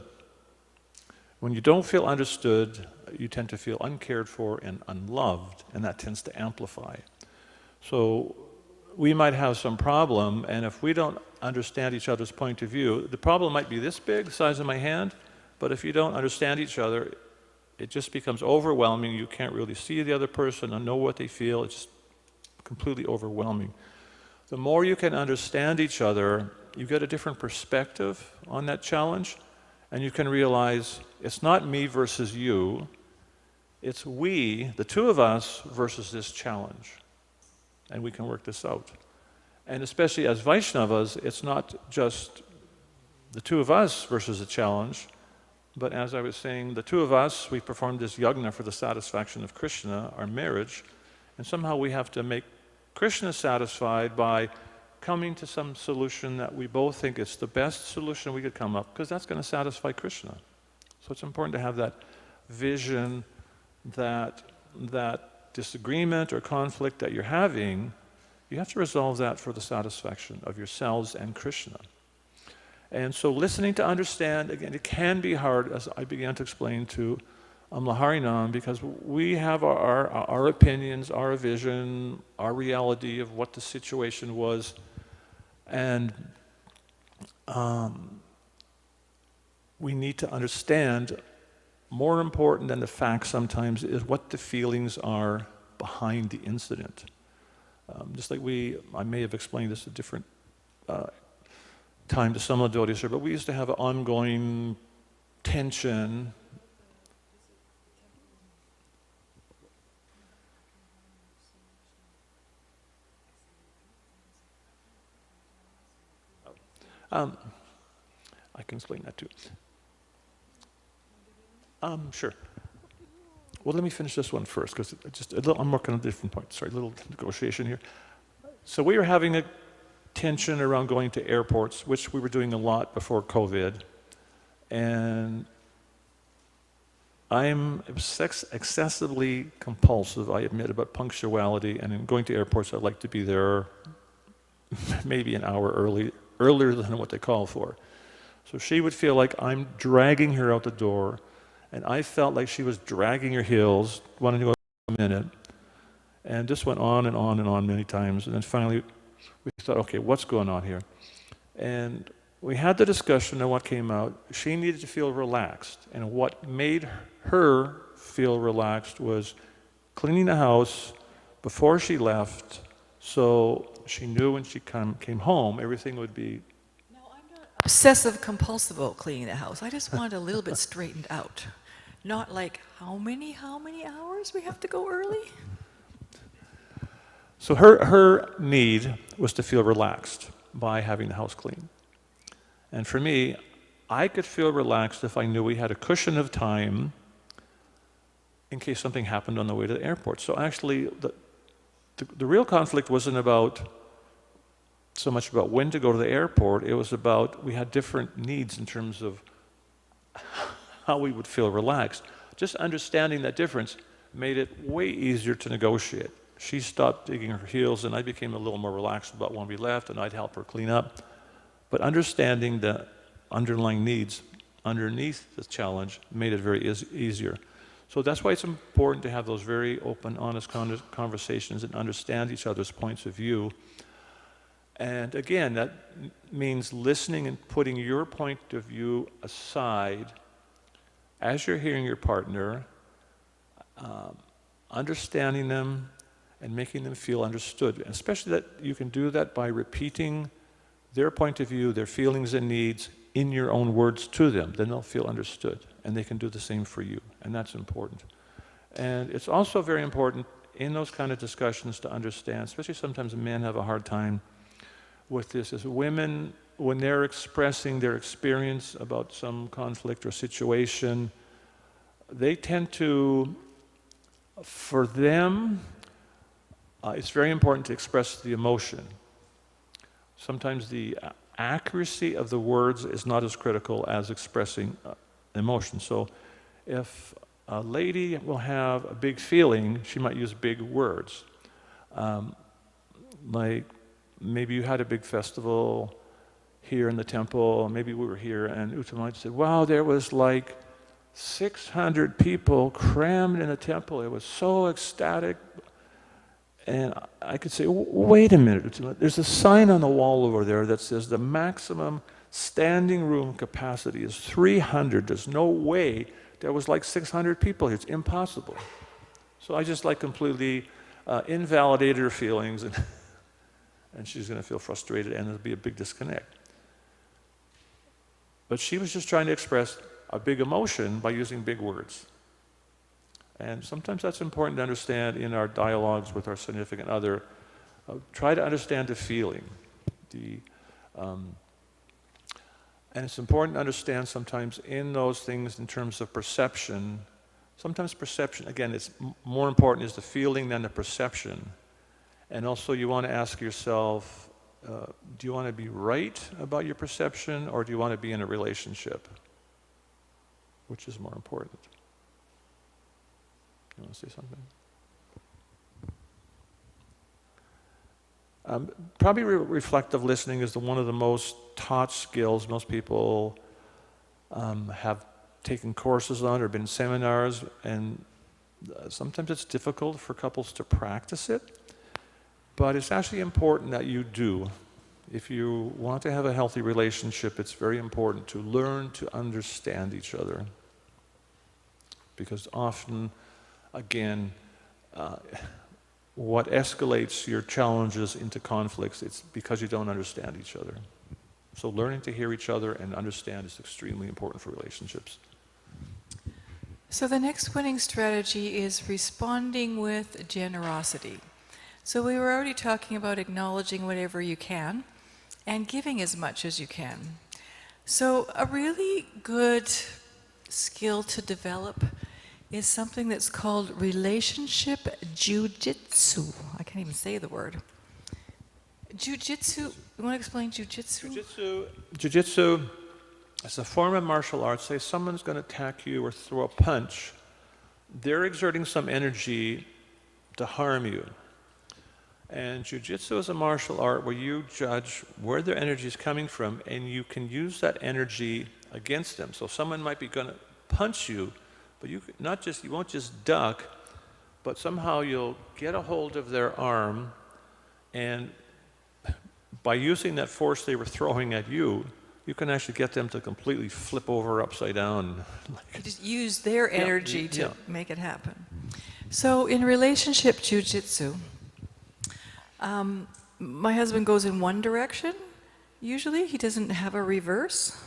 When you don't feel understood, you tend to feel uncared for and unloved, and that tends to amplify. So we might have some problem, and if we don't understand each other's point of view, the problem might be this big, the size of my hand, but if you don't understand each other, it just becomes overwhelming. You can't really see the other person and know what they feel. It's just completely overwhelming. The more you can understand each other, you get a different perspective on that challenge, and you can realize it's not me versus you, it's we, the two of us, versus this challenge. and we can work this out. And especially as Vaishnavas, it's not just the two of us versus a challenge, but as I was saying, the two of us, we performed this yajna for the satisfaction of Krishna, our marriage, and somehow we have to make Krishna satisfied by coming to some solution that we both think is the best solution we could come up, because that's going to satisfy Krishna. So it's important to have that vision that disagreement or conflict that you're having, you have to resolve that for the satisfaction of yourselves and Krishna. And so listening to understand, again, it can be hard, as I began to explain to Harinam, because we have our opinions, our vision, our reality of what the situation was, and we need to understand, more important than the facts sometimes, is what the feelings are behind the incident. Just like I may have explained this at a different time to some of the devotees here, but we used to have an ongoing tension. I can explain that too. Sure. Well, let me finish this one first, because I'm working on a different point. Sorry, a little negotiation here. So we were having a tension around going to airports, which we were doing a lot before COVID. And I'm excessively compulsive, I admit, about punctuality. And in going to airports, I'd like to be there maybe an hour earlier than what they call for. So she would feel like I'm dragging her out the door, and I felt like she was dragging her heels, wanting to go a minute. And this went on and on and on many times. And then finally, we thought, okay, what's going on here? And we had the discussion, and what came out, she needed to feel relaxed. And what made her feel relaxed was cleaning the house before she left, so she knew when she came home, everything would be... No, I'm not obsessive compulsive about cleaning the house. I just want it a little bit straightened out. Not like, how many hours we have to go early? So her need was to feel relaxed by having the house clean. And for me, I could feel relaxed if I knew we had a cushion of time in case something happened on the way to the airport. So actually, the real conflict wasn't so much about when to go to the airport. It was about, we had different needs in terms of how we would feel relaxed. Just understanding that difference made it way easier to negotiate. She stopped digging her heels, and I became a little more relaxed about when we left, and I'd help her clean up. But understanding the underlying needs underneath the challenge made it very easier. So that's why it's important to have those very open, honest conversations and understand each other's points of view. And again, that means listening and putting your point of view aside as you're hearing your partner, understanding them and making them feel understood. And especially that you can do that by repeating their point of view, their feelings and needs in your own words to them. Then they'll feel understood, and they can do the same for you, and that's important. And it's also very important in those kind of discussions to understand, especially sometimes men have a hard time with this, is women, when they're expressing their experience about some conflict or situation, they tend to, for them, it's very important to express the emotion. Sometimes the accuracy of the words is not as critical as expressing emotion. So if a lady will have a big feeling, she might use big words. Like maybe you had a big festival here in the temple, maybe we were here, and Uttama said, wow, there was like 600 people crammed in the temple. It was so ecstatic. And I could say, wait a minute, Uttama. There's a sign on the wall over there that says the maximum standing room capacity is 300. There's no way there was like 600 people here. It's impossible. So I just like completely invalidated her feelings, and she's going to feel frustrated, and there'll be a big disconnect. But she was just trying to express a big emotion by using big words. And sometimes that's important to understand in our dialogues with our significant other, Try to understand the feeling. And it's important to understand sometimes in those things in terms of perception. Sometimes perception, again, it's more important is the feeling than the perception. And also you want to ask yourself, do you want to be right about your perception, or do you want to be in a relationship? Which is more important? You want to say something? Probably reflective listening is one of the most taught skills. Most people have taken courses on or been in seminars, and sometimes it's difficult for couples to practice it, but it's actually important that you do. If you want to have a healthy relationship, it's very important to learn to understand each other. Because often, again, what escalates your challenges into conflicts, it's because you don't understand each other. So learning to hear each other and understand is extremely important for relationships. So the next winning strategy is responding with generosity. So we were already talking about acknowledging whatever you can and giving as much as you can. So a really good skill to develop is something that's called relationship jujitsu. I can't even say the word. Jujitsu, you want to explain jujitsu? Jiu-jitsu is a form of martial arts. Say someone's going to attack you or throw a punch. They're exerting some energy to harm you. And jiu-jitsu is a martial art where you judge where their energy is coming from, and you can use that energy against them. So someone might be going to punch you, but you won't just duck, but somehow you'll get a hold of their arm, and by using that force they were throwing at you, you can actually get them to completely flip over upside down. You just use their energy to make it happen. So in relationship jiu-jitsu, my husband goes in one direction, usually. He doesn't have a reverse.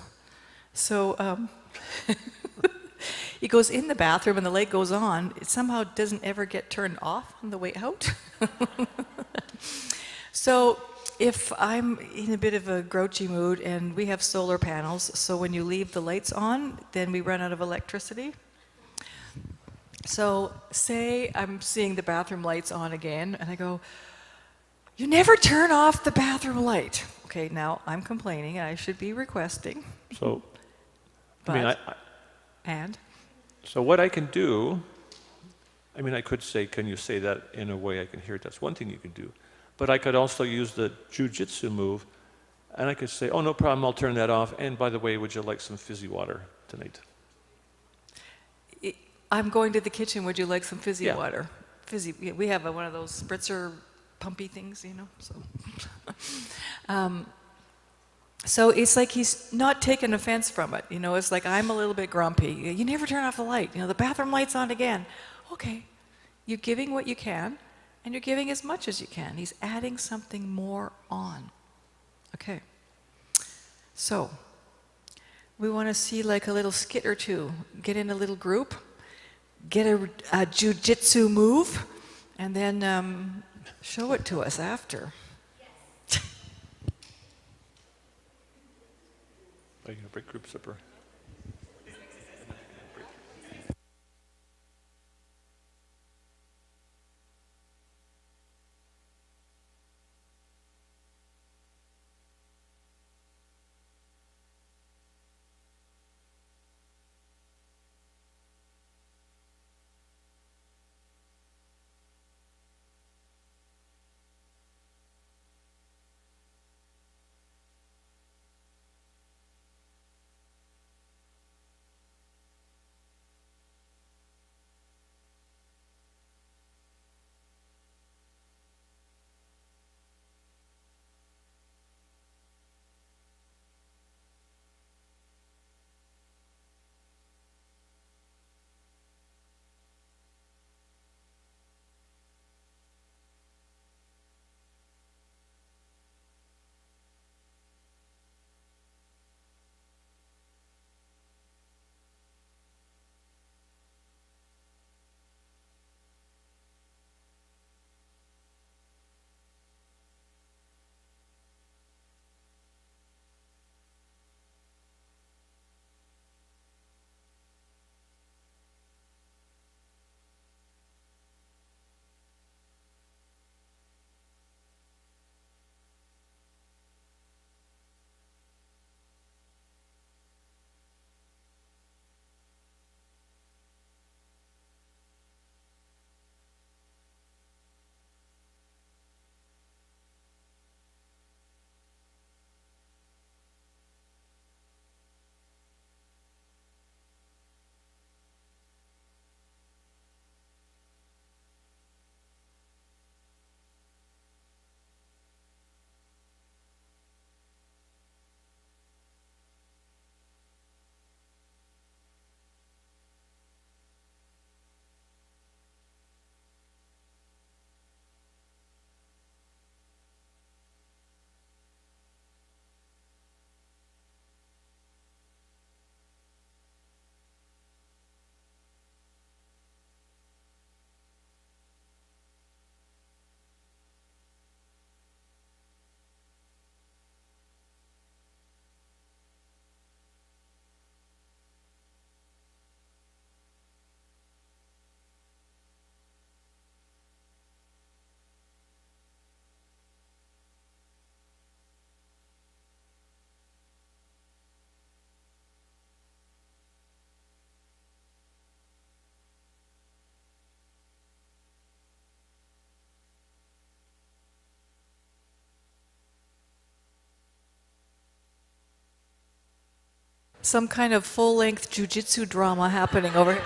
So he goes in the bathroom and the light goes on. It somehow doesn't ever get turned off on the way out. So if I'm in a bit of a grouchy mood, and we have solar panels, so when you leave the lights on, then we run out of electricity. So say I'm seeing the bathroom lights on again, and I go, "You never turn off the bathroom light." Okay, now I'm complaining, I should be requesting. So, But, So what I can do, I could say, can you say that in a way I can hear it? That's one thing you can do. But I could also use the jiu-jitsu move, and I could say, "Oh, no problem, I'll turn that off. And by the way, would you like some fizzy water tonight?" I'm going to the kitchen, would you like some fizzy water? Fizzy, we have one of those spritzer pumpy things, so. So it's like he's not taking offense from it, it's like I'm a little bit grumpy. "You never turn off the light, the bathroom light's on again." Okay, you're giving what you can, and you're giving as much as you can. He's adding something more on. Okay. So, we want to see like a little skit or two. Get in a little group, get a jiu-jitsu move, and then show it to us after. Are you going to break group supper? some kind of full-length jujitsu drama happening over here.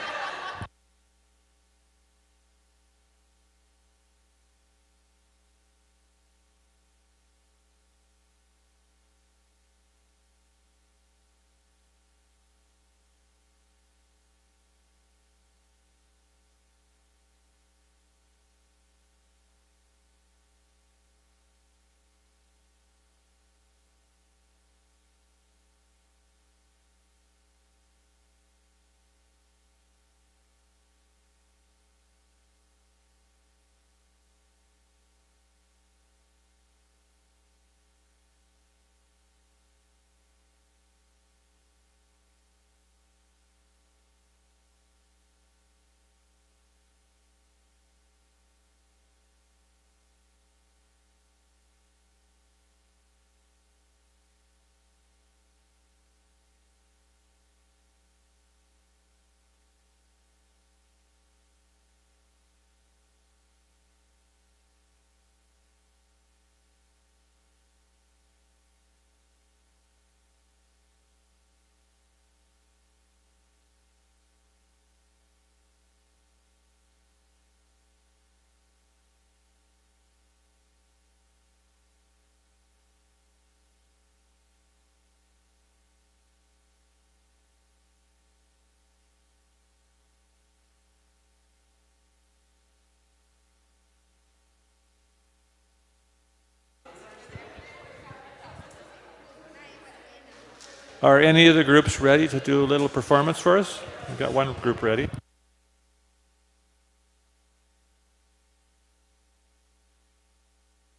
Are any of the groups ready to do a little performance for us? We've got one group ready.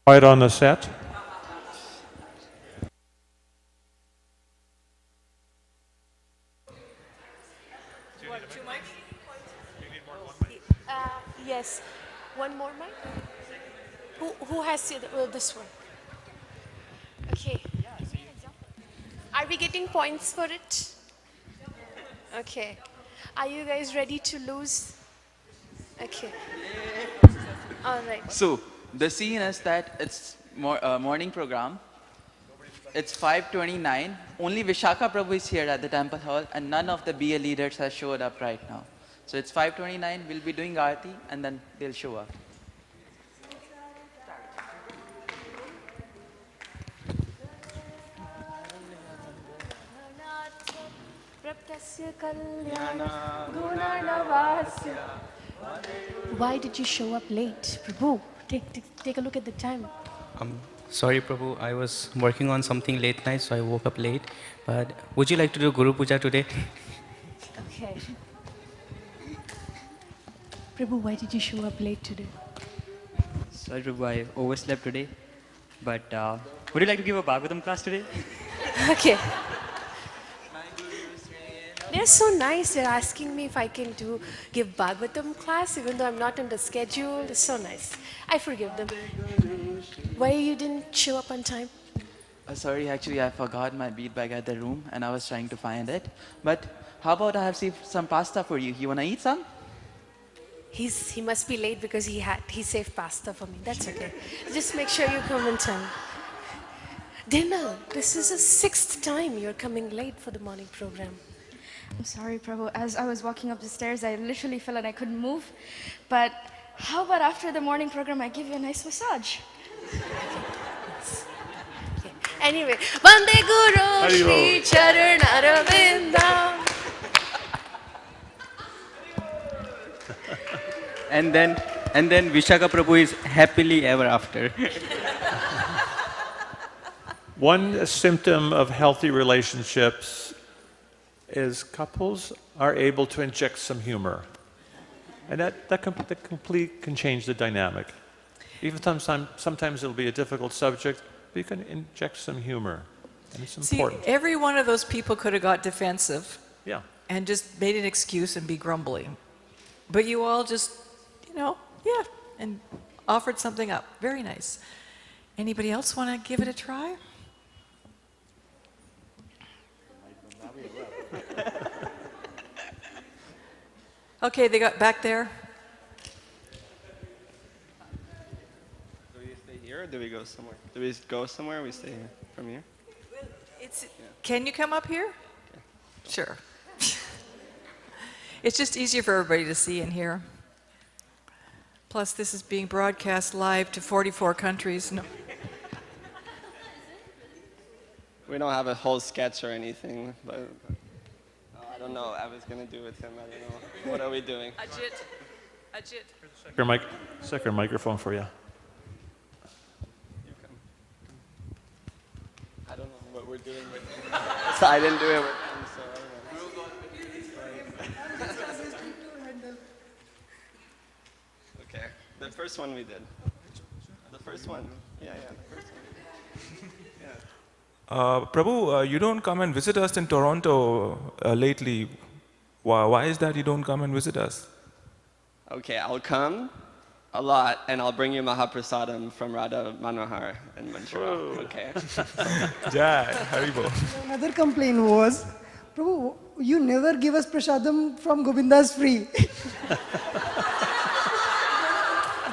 Quiet on the set. Yes. One more mic? Who has this one? Okay. Are we getting points for it? Okay. Are you guys ready to lose? Okay. All right. So the scene is that it's morning program. It's 5:29. Only Vishaka Prabhu is here at the temple hall, and none of the BA leaders have showed up right now. So it's 5:29. We'll be doing Aarti, and then they'll show up. Why did you show up late, Prabhu? Take a look at the time. Sorry, Prabhu, I was working on something late night, so I woke up late. But would you like to do Guru Puja today? Okay. Prabhu, why did you show up late today? Sorry, Prabhu, I overslept today. But would you like to give a Bhagavatam class today? Okay. They're so nice. They're asking me if I can give Bhagavatam class, even though I'm not on the schedule. It's so nice. I forgive them. Why you didn't show up on time? Sorry, actually, I forgot my bead bag at the room, and I was trying to find it. But how about I have saved some pasta for you? You wanna eat some? He must be late because he saved pasta for me. That's okay. Just make sure you come on time. Dinner. This is the 6th time you're coming late for the morning program. I'm sorry, Prabhu. As I was walking up the stairs, I literally felt like I couldn't move. But how about after the morning program, I give you a nice massage? Okay. Anyway, Vande Guru Shri Charanaravinda. And then Vishaka Prabhu is happily ever after. One symptom of healthy relationships is couples are able to inject some humor. And that can change the dynamic. Even sometimes it'll be a difficult subject, but you can inject some humor. And it's important. See, every one of those people could have got defensive. Yeah. And just made an excuse and be grumbly. But you all just, and offered something up. Very nice. Anybody else want to give it a try? Okay, they got back there. Do we stay here or do we go somewhere? Do we go somewhere or we stay here? From here? Can you come up here? Sure. It's just easier for everybody to see and hear. Plus, this is being broadcast live to 44 countries. No. We don't have a whole sketch or anything, but I don't know. I was gonna do with him. I don't know. What are we doing? Ajit. Second microphone for you. You come. I don't know what we're doing with him. So I didn't do it with him, so I don't know. Okay. The first one we did. The first one. Yeah, the first one. Prabhu, you don't come and visit us in Toronto lately. Why is that you don't come and visit us? Okay, I'll come a lot, and I'll bring you Mahaprasadam from Radha Manohar in Montreal. Okay. Jai, Haribo. Another complaint was, Prabhu, you never give us prasadam from Govinda's free.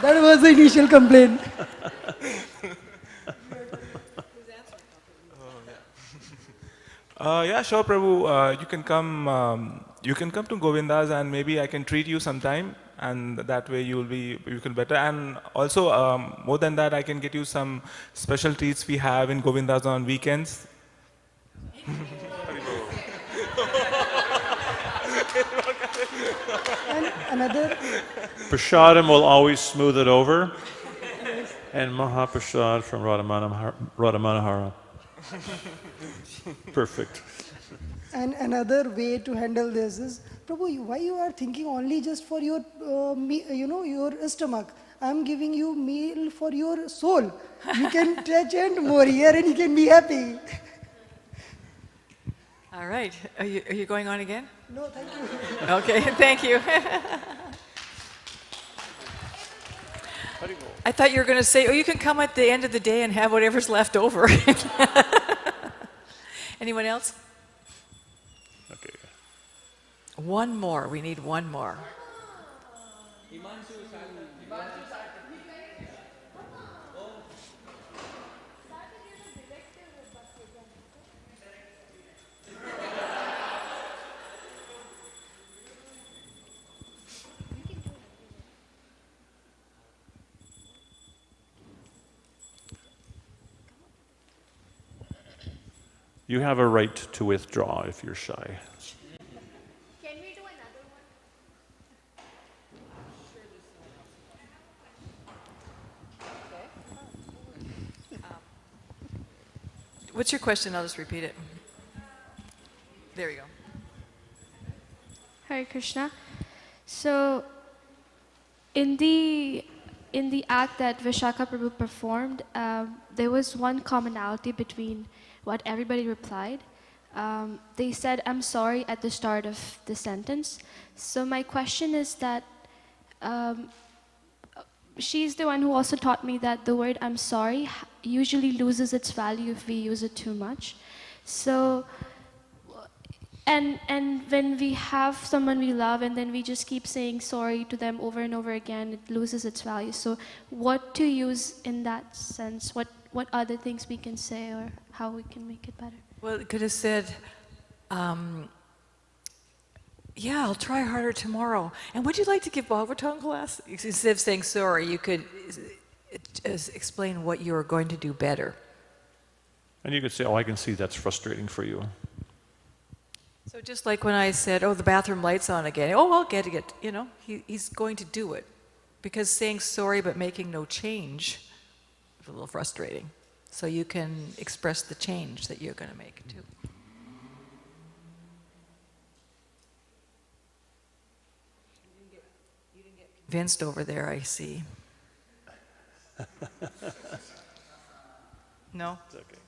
That was the initial complaint. Yeah, sure, Prabhu. You can come to Govinda's, and maybe I can treat you sometime, and that way you can better. And also, more than that, I can get you some special treats we have in Govinda's on weekends. And another, Prasadam will always smooth it over. And Mahaprasad from Radha Manohara. Perfect. and another way to handle this is, Prabhu, why you are thinking only just for your, your stomach? I'm giving you meal for your soul. You can chant more here and you can be happy. All right. Are you going on again? No, thank you. Okay, thank you. I thought you were going to say, you can come at the end of the day and have whatever's left over. Anyone else? Okay. One more. We need one more. You have a right to withdraw if you're shy. Can we do another one? What's your question? I'll just repeat it. There you go. Hare Krishna. So, in the act that Vishaka Prabhu performed, there was one commonality between what everybody replied. They said, "I'm sorry" at the start of the sentence. So my question is that she's the one who also taught me that the word "I'm sorry" usually loses its value if we use it too much. So, and when we have someone we love and then we just keep saying sorry to them over and over again, it loses its value. So what to use in that sense? What other things we can say or how we can make it better? Well, it could have said, yeah, I'll try harder tomorrow. And would you like to give Bhagavatam class? Instead of saying sorry, you could explain what you are going to do better. And you could say, "Oh, I can see that's frustrating for you." So just like when I said, "Oh, the bathroom light's on again." "Oh, I'll get it." You know, he's going to do it. Because saying sorry but making no change is a little frustrating. So you can express the change that you're going to make too. You didn't get convinced over there, I see. No? It's okay.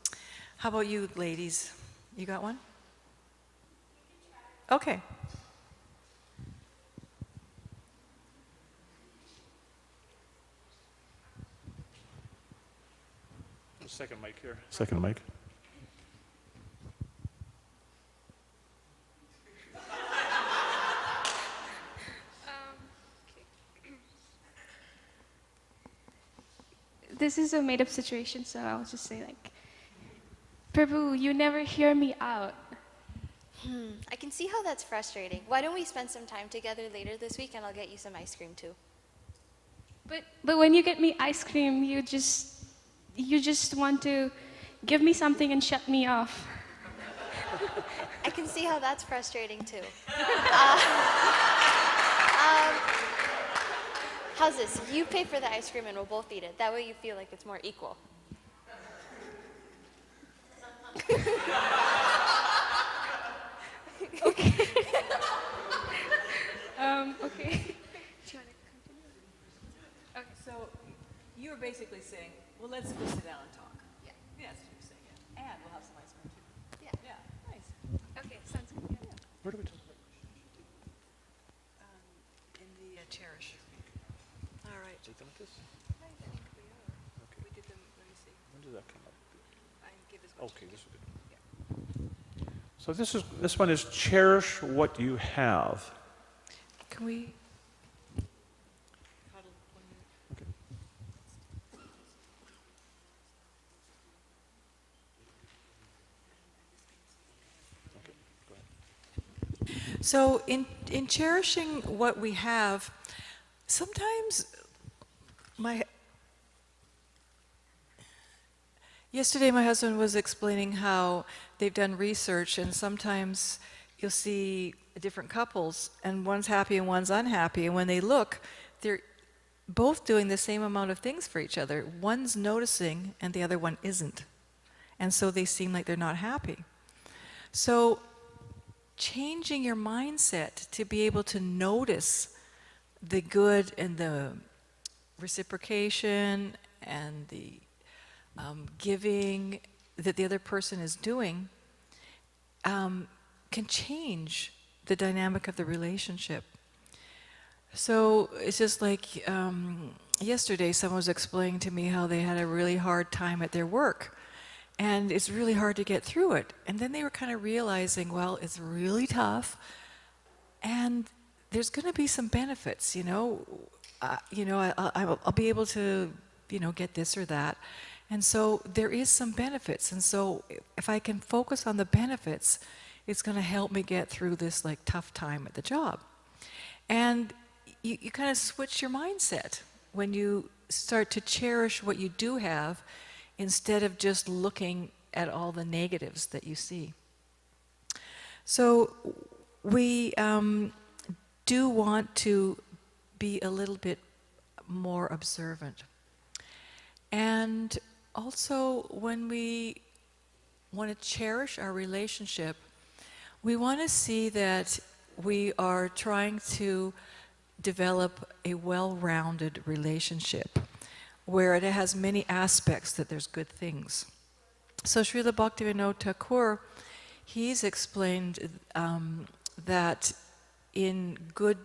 How about you, ladies? You got one? Okay. Second mic here. Second mic. This is a made-up situation, so I'll just say like, "Prabhu, you never hear me out." I can see how that's frustrating. Why don't we spend some time together later this week and I'll get you some ice cream too. But when you get me ice cream, you just want to give me something and shut me off. I can see how that's frustrating too. How's this? You pay for the ice cream and we'll both eat it. That way you feel like it's more equal. Okay. Okay. Okay, so you were basically saying, well, let's go sit down and talk. Yeah. Yeah, that's what you're saying, yeah. And we'll have some ice cream too. Yeah. Yeah, nice. Okay, sounds good. Yeah. Where do we talk? In the cherish. All right. Is it done with this? I think we are. Okay. We did them, let me see. When did that come up? I can give this one. Okay, this is good. So this one is cherish what you have. Can we? Okay. Okay, go ahead. So in cherishing what we have, sometimes yesterday my husband was explaining how they've done research, and sometimes you'll see different couples and one's happy and one's unhappy, and when they look, they're both doing the same amount of things for each other. One's noticing and the other one isn't, and so they seem like they're not happy. So changing your mindset to be able to notice the good and the reciprocation and the giving that the other person is doing can change the dynamic of the relationship. So it's just like yesterday someone was explaining to me how they had a really hard time at their work, and it's really hard to get through it. And then they were kind of realizing, well, it's really tough, and there's going to be some benefits, I'll be able to, get this or that. And so there is some benefits. And so if I can focus on the benefits, it's going to help me get through this like tough time at the job. And you kind of switch your mindset when you start to cherish what you do have instead of just looking at all the negatives that you see. So we do want to be a little bit more observant. And also, when we want to cherish our relationship, we want to see that we are trying to develop a well-rounded relationship where it has many aspects that there's good things. So Srila Bhaktivinoda Thakur, he's explained that in good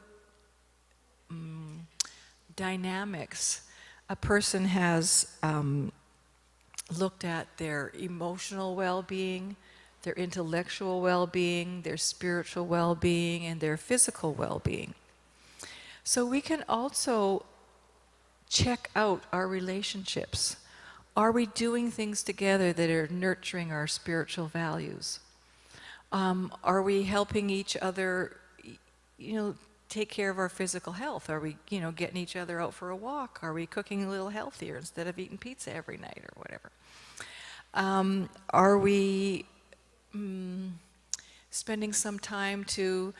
dynamics, a person has looked at their emotional well-being, their intellectual well-being, their spiritual well-being, and their physical well-being. So we can also check out our relationships. Are we doing things together that are nurturing our spiritual values? Are we helping each other, take care of our physical health? Are we, getting each other out for a walk? Are we cooking a little healthier instead of eating pizza every night or whatever? Are we spending some time to,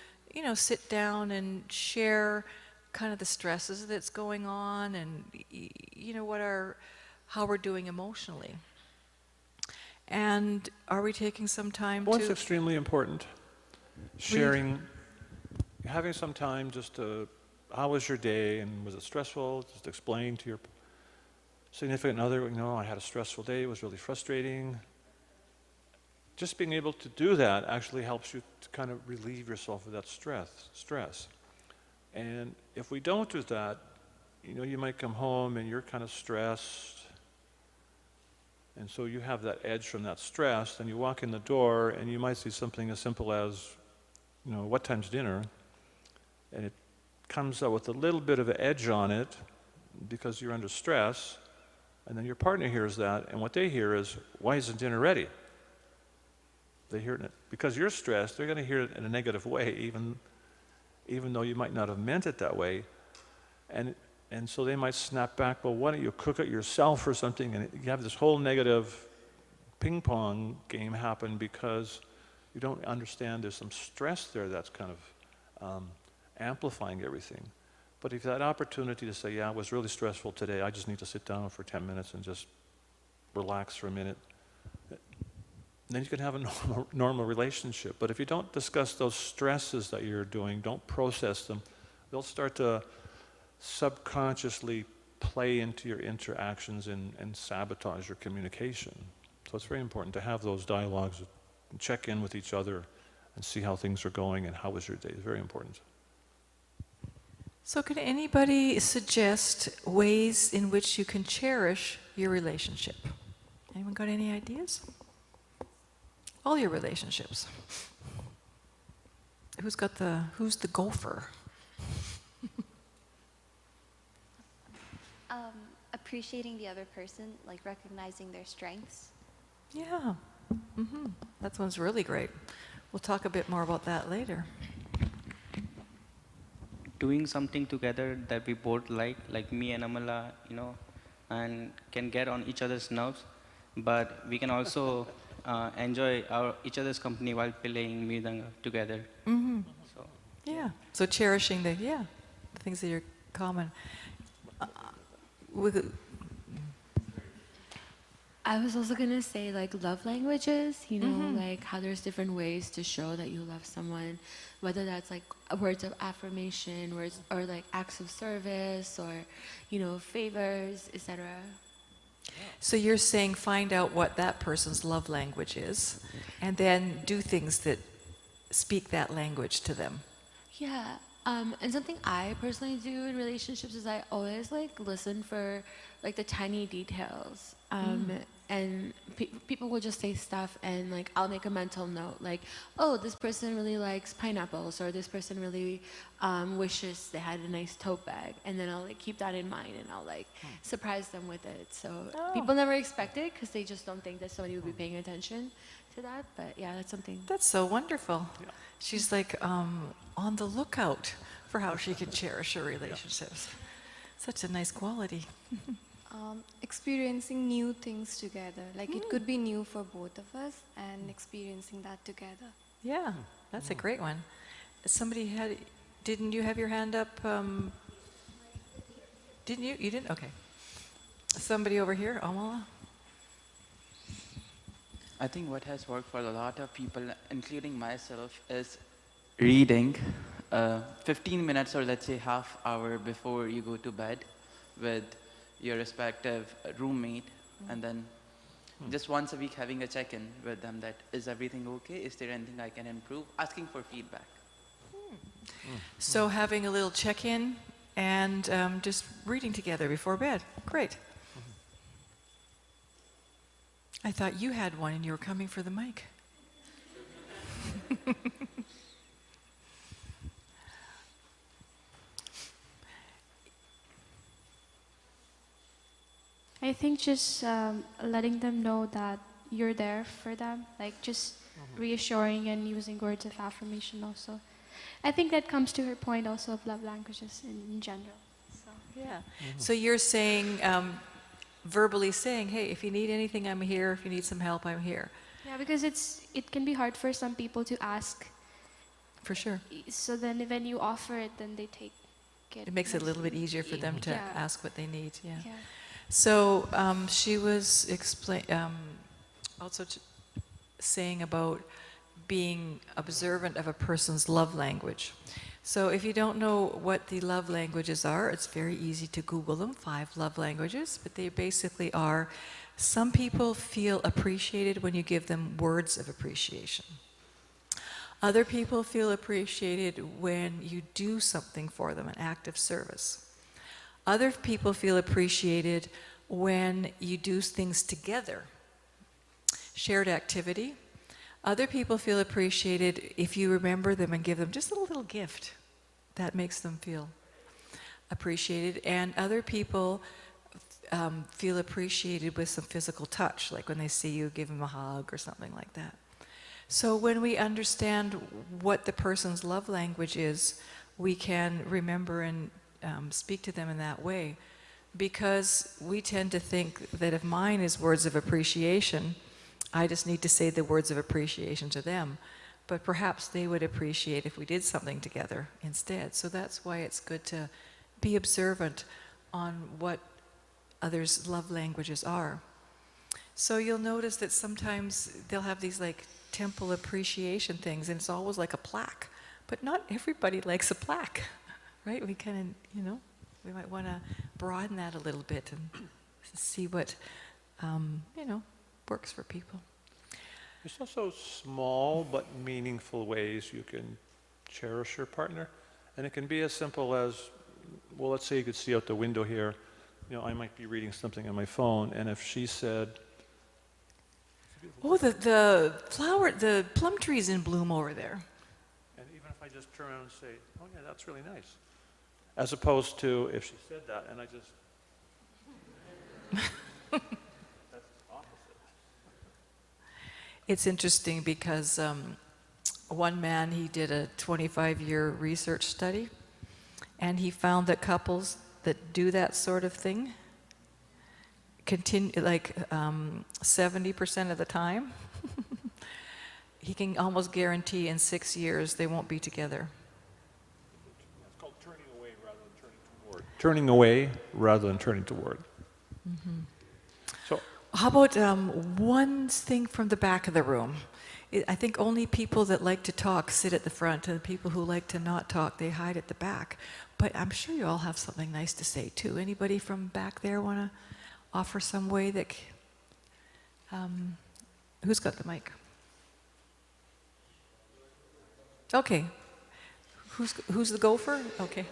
sit down and share kind of the stresses that's going on and, how we're doing emotionally? And are we taking some time One's extremely important. Sharing, having some time just to, how was your day and was it stressful? Just explain to your significant other, I had a stressful day, it was really frustrating. Just being able to do that actually helps you to kind of relieve yourself of that stress. And if we don't do that, you might come home and you're kind of stressed. And so you have that edge from that stress, and you walk in the door and you might see something as simple as, what time's dinner? And it comes out with a little bit of an edge on it because you're under stress. And then your partner hears that, and what they hear is, why isn't dinner ready? They hear it because you're stressed. They're going to hear it in a negative way, even though you might not have meant it that way, and so they might snap back. Well, why don't you cook it yourself or something? And you have this whole negative ping pong game happen because you don't understand there's some stress there that's kind of amplifying everything. But if you had that opportunity to say, yeah, it was really stressful today, I just need to sit down for 10 minutes and just relax for a minute, then you can have a normal relationship. But if you don't discuss those stresses that you're doing, don't process them, they'll start to subconsciously play into your interactions and sabotage your communication. So it's very important to have those dialogues, and check in with each other and see how things are going and how was your day. It's very important. So could anybody suggest ways in which you can cherish your relationship? Anyone got any ideas? All your relationships. Who's the gopher? Appreciating the other person, like recognizing their strengths. Yeah. That one's really great. We'll talk a bit more about that later. Doing something together that we both like me and Amala, and can get on each other's nerves, but we can also enjoy each other's company while playing mridanga together. So, yeah. So cherishing the things that are common. I was also gonna say like love languages, like how there's different ways to show that you love someone, whether that's like words of affirmation, or like acts of service, or favors, etc. So you're saying find out what that person's love language is, and then do things that speak that language to them. Yeah. And something I personally do in relationships is I always like listen for like the tiny details. And people will just say stuff, and like I'll make a mental note, like, oh, this person really likes pineapples, or this person really wishes they had a nice tote bag, and then I'll like keep that in mind, and I'll like surprise them with it. So people never expect it because they just don't think that somebody would be paying attention to that. But yeah, that's something. That's so wonderful. Yeah. She's like on the lookout for how she can cherish her relationships. Such a nice quality. Experiencing new things together. Like it could be new for both of us, and experiencing that together. Yeah, that's a great one. Somebody didn't you have your hand up? Didn't you? You didn't? Okay. Somebody over here, Amala? I think what has worked for a lot of people, including myself, is reading 15 minutes or let's say half hour before you go to bed with your respective roommate, and then just once a week having a check-in with them that is everything okay, is there anything I can improve, asking for feedback. So having a little check-in and just reading together before bed. Great. I thought you had one and you were coming for the mic. I think just letting them know that you're there for them, like just reassuring and using words of affirmation also. I think that comes to her point also of love languages in general. So. Yeah. So you're saying, verbally saying, hey, if you need anything, I'm here. If you need some help, I'm here. Yeah, because it can be hard for some people to ask. For sure. So then when you offer it, then they take it. It makes it a little bit easier for them to ask what they need. Yeah. Yeah. So she was also saying about being observant of a person's love language. So if you don't know what the love languages are, it's very easy to Google them, 5 love languages, but they basically are, some people feel appreciated when you give them words of appreciation. Other people feel appreciated when you do something for them, an act of service. Other people feel appreciated when you do things together, shared activity. Other people feel appreciated if you remember them and give them just a little gift. That makes them feel appreciated. And other people feel appreciated with some physical touch, like when they see you, give them a hug or something like that. So when we understand what the person's love language is, we can remember and speak to them in that way. Because we tend to think that if mine is words of appreciation, I just need to say the words of appreciation to them. But perhaps they would appreciate if we did something together instead. So that's why it's good to be observant on what others' love languages are. So you'll notice that sometimes they'll have these like temple appreciation things, and it's always like a plaque. But not everybody likes a plaque, right? We kind of, we might want to broaden that a little bit and see what, works for people. There's also small but meaningful ways you can cherish your partner. And it can be as simple as, well, let's say you could see out the window here. I might be reading something on my phone, and if she said, "Oh, the flower, the plum tree's in bloom over there." And even if I just turn around and say, "Oh yeah, that's really nice," as opposed to if she said that and I just, that's opposite. It's interesting because one man, he did a 25-year research study, and he found that couples that do that sort of thing continue, 70% of the time, he can almost guarantee in 6 years they won't be together. It's called turning away rather than turning toward. Turning away rather than turning toward. Mm-hmm. So, how about one thing from the back of the room? I think only people that like to talk sit at the front, and the people who like to not talk, they hide at the back. But I'm sure you all have something nice to say too. Anybody from back there want to offer some way that... who's got the mic? Okay. Who's the gopher? Okay.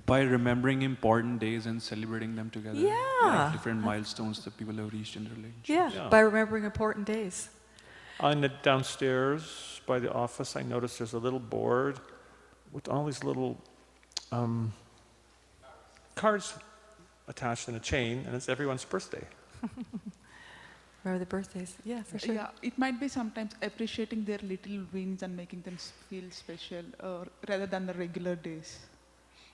By remembering important days and celebrating them together. Yeah. Like different milestones that people have reached in their relationship. Yeah, by remembering important days. On the downstairs by the office, I noticed there's a little board with all these little cards attached in a chain, and it's everyone's birthday. Remember the birthdays? Yeah, for sure. Yeah, it might be sometimes appreciating their little wins and making them feel special, rather than the regular days.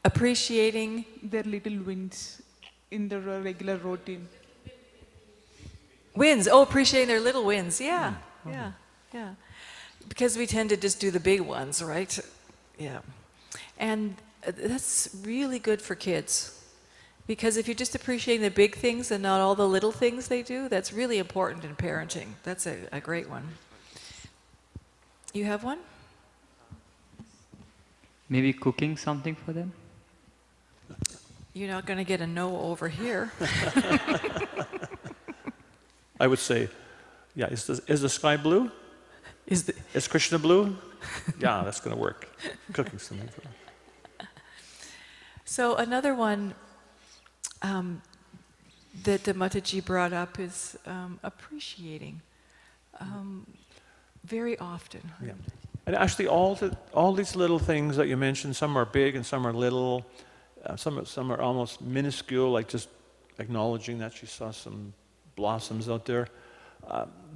Appreciating their little wins in the regular routine. Wins. Oh, appreciating their little wins. Yeah, yeah. Because we tend to just do the big ones, right? Yeah. And that's really good for kids. Because if you're just appreciating the big things and not all the little things they do, that's really important in parenting. That's a great one. You have one? Maybe cooking something for them? You're not going to get a no over here. I would say, yeah, is the sky blue? Is Krishna blue? Yeah, that's going to work. Cooking something for them. So another one that the Mataji brought up is appreciating very often. Yeah. And actually, all these little things that you mentioned, some are big and some are little. Some are almost minuscule, like just acknowledging that she saw some blossoms out there.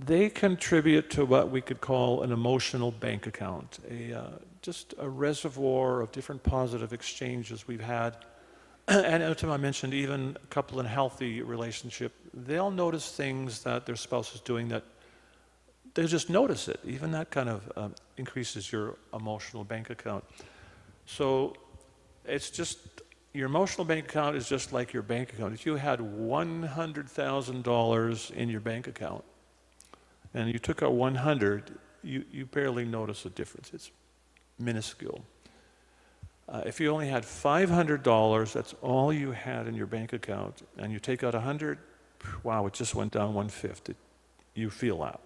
They contribute to what we could call an emotional bank account, just a reservoir of different positive exchanges we've had. And Uttama mentioned even a couple in a healthy relationship, they'll notice things that their spouse is doing that they just notice it. Even that kind of increases your emotional bank account. So it's just, your emotional bank account is just like your bank account. If you had $100,000 in your bank account and you took out 100, you barely notice a difference. It's minuscule. If you only had $500, that's all you had in your bank account, and you take out 100, wow, it just went down 1/5. You feel that.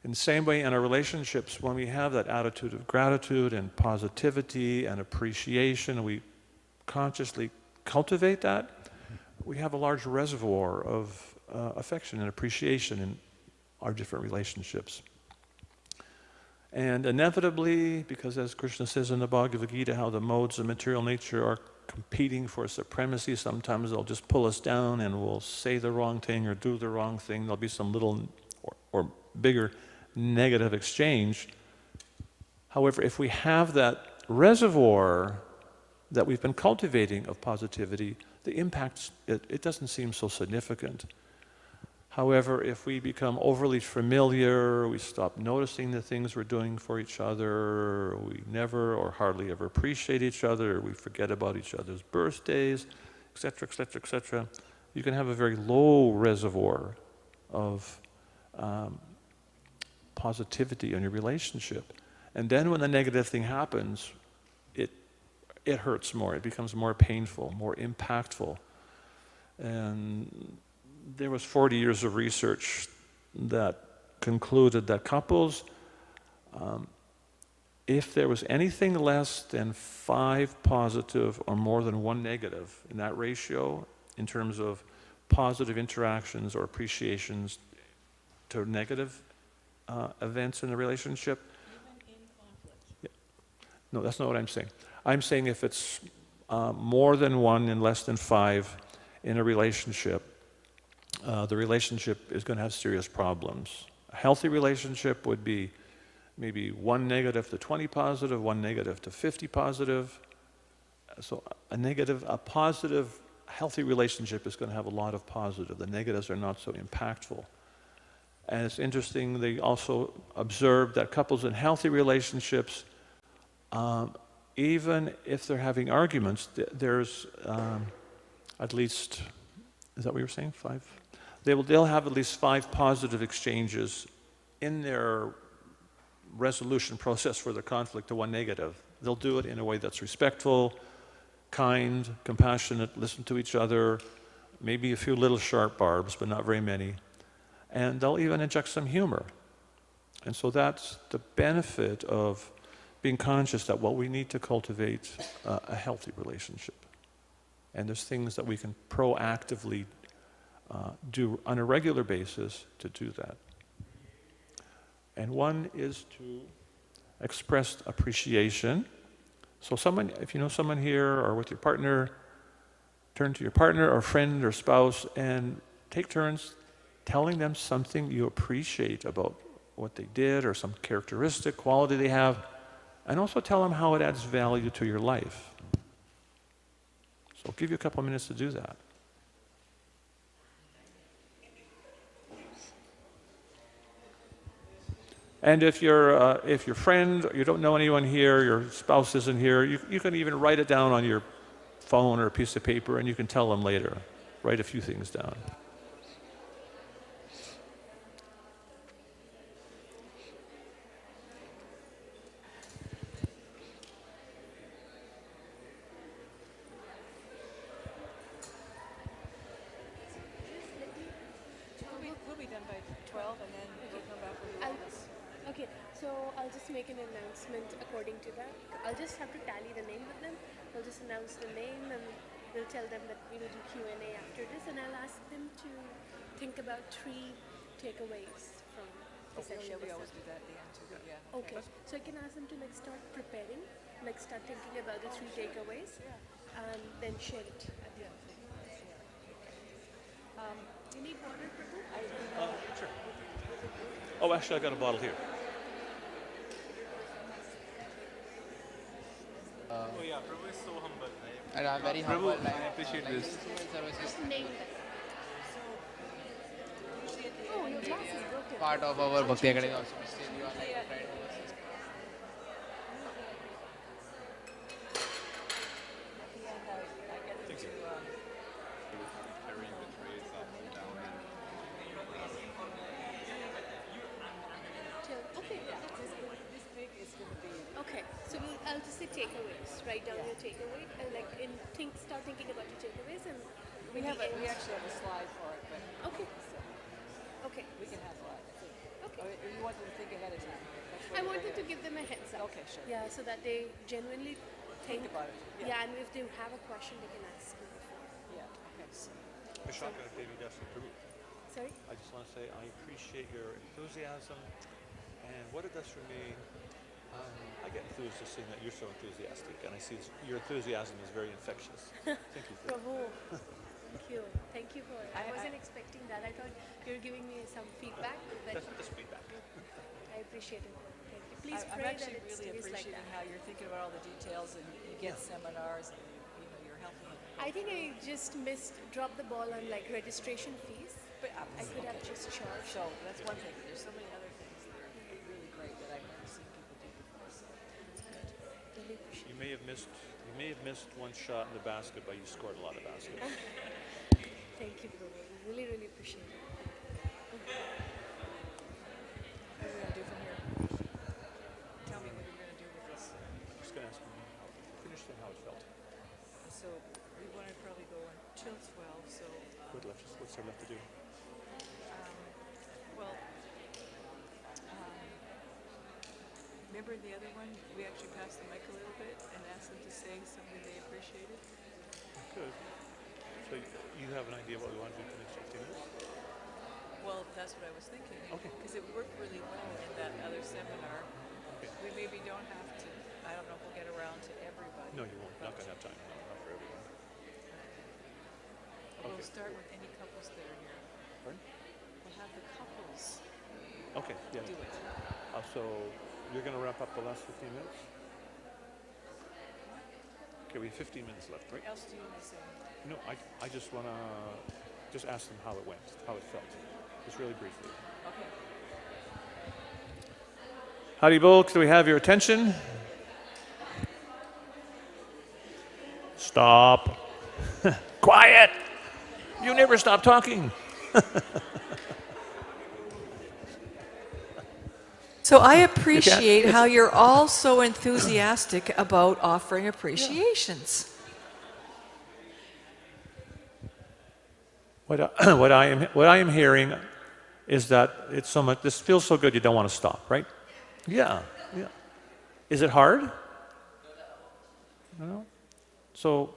In the same way, in our relationships, when we have that attitude of gratitude and positivity and appreciation, we consciously cultivate that, we have a large reservoir of affection and appreciation in our different relationships. And inevitably, because as Krishna says in the Bhagavad Gita, how the modes of material nature are competing for supremacy. Sometimes they'll just pull us down and we'll say the wrong thing or do the wrong thing. There'll be some little or bigger negative exchange. However, if we have that reservoir that we've been cultivating of positivity, the impact, it doesn't seem so significant. However, if we become overly familiar, we stop noticing the things we're doing for each other, we never or hardly ever appreciate each other, we forget about each other's birthdays, etc., etc., etc., you can have a very low reservoir of positivity in your relationship. And then when the negative thing happens, it hurts more, it becomes more painful, more impactful. And there was 40 years of research that concluded that couples, if there was anything less than 5 positive or more than 1 negative in that ratio, in terms of positive interactions or appreciations to negative events in the relationship. Yeah. No, that's not what I'm saying. I'm saying if it's more than 1 and less than 5 in a relationship, the relationship is going to have serious problems. A healthy relationship would be maybe 1 negative to 20 positive, 1 negative to 50 positive. So a positive, healthy relationship is going to have a lot of positive. The negatives are not so impactful. And it's interesting, they also observed that couples in healthy relationships, even if they're having arguments, there's at least, is that what you were saying, 5? They'll have at least 5 positive exchanges in their resolution process for the conflict to 1 negative. They'll do it in a way that's respectful, kind, compassionate, listen to each other, maybe a few little sharp barbs, but not very many. And they'll even inject some humor. And so that's the benefit of being conscious that, well, we need to cultivate a healthy relationship. And there's things that we can proactively do on a regular basis to do that. And one is to express appreciation. So if you know someone here or with your partner, turn to your partner or friend or spouse and take turns telling them something you appreciate about what they did or some characteristic, quality they have, and also tell them how it adds value to your life. So I'll give you a couple of minutes to do that. And if your friend, you don't know anyone here, your spouse isn't here, you can even write it down on your phone or a piece of paper and you can tell them later. Write a few things down. Okay, so I'll just make an announcement according to that. I'll just have to tally the name with them. I'll just announce the name and we'll tell them that we will do Q&A after this, and I'll ask them to think about 3 takeaways from the session. We always do that at the end too. Yeah. Okay, so I can ask them to start preparing, start thinking about the 3 takeaways, and then share it at the end. You need water, Prabhu? Sure. Oh, actually, I got a bottle here. Oh yeah, Prabhu is so humble. And I'm very Prabhu, humble. I appreciate this. Just name them. Oh, your glass is broken. Part of our Bhakti Academy also. You are like a friend. Okay, so I'll just say takeaways. Write down your takeaway, start thinking about your takeaways, and We actually have a slide for it, but okay. Okay. we can have that. Okay. Or you want them to think ahead of time. I wanted to give them a heads up. Okay, sure. Yeah, so that they genuinely think about it. Yeah, and if they have a question, they can ask me before. Yeah. Okay. Sorry? I just want to say I appreciate your enthusiasm, and what it does for me, I get enthused just seeing that you're so enthusiastic, and I see your enthusiasm is very infectious. Thank you. Prabhu, thank you. Thank you for it. I wasn't expecting that. I thought you were giving me some feedback. But Just feedback. I appreciate it. Thank you. Please I'm pray actually that it really stays like appreciating that. how you're thinking about all the details and you get seminars and you're helping. I think I just dropped the ball on like registration fees. But I could have just charged. So that's one thing. There's so many other things that are really great that I've never seen people do before. So it's good. Really appreciate You may have missed one shot in the basket, but you scored a lot of baskets. Thank you, Prabhu. Really, really appreciate it. What are we going to do from here? Tell me what you're going to do with this. I'm just going to ask him finish saying how it felt. So we want to probably go until 12. So What's there left to do? Remember the other one? We actually passed the mic a little bit and asked them to say something they appreciated. Good. So you have an idea what we want to do for the next 15 minutes? Well, that's what I was thinking. Okay. Because it worked really well in that other seminar. Okay. We maybe don't have to, I don't know if we'll get around to everybody. No, you won't. Not going to have time. No, not for everyone. We'll start with any couples that are here. Pardon? We'll have the couples Okay, yeah. do it. So you're going to wrap up the last 15 minutes? Okay, we have 15 minutes left, right? What else do you want to say? No, I just want to just ask them how it went, how it felt, just really briefly. Okay. Howdy, Bull, do we have your attention? Stop. Quiet. You never stop talking. So I appreciate how you're all so enthusiastic about offering appreciations. What I am hearing is that it's so much. This feels so good. You don't want to stop, right? Yeah. Is it hard? No. So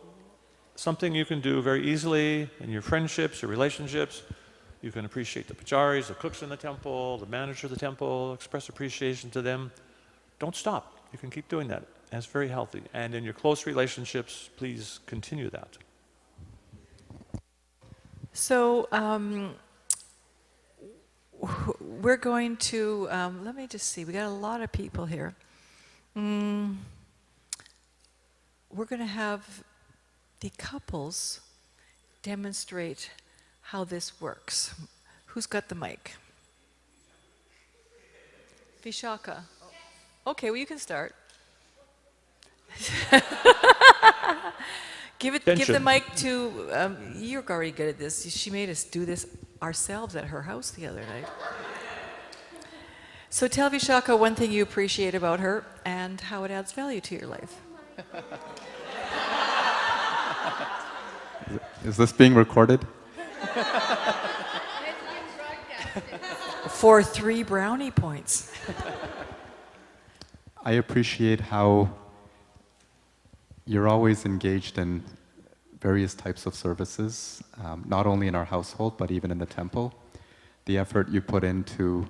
something you can do very easily in your friendships, your relationships. You can appreciate the pujaris, the cooks in the temple, the manager of the temple, express appreciation to them. Don't stop. You can keep doing that. That's very healthy. And in your close relationships, please continue that. So we're going to, let me just see, we got a lot of people here. We're going to have the couples demonstrate how this works. Who's got the mic? Vishaka. Okay, well you can start. Give the mic to, you're already good at this. She made us do this ourselves at her house the other night. So tell Vishaka one thing you appreciate about her and how it adds value to your life. Is this being recorded? For 3 brownie points. I appreciate how you're always engaged in various types of services, not only in our household, but even in the temple. The effort you put in to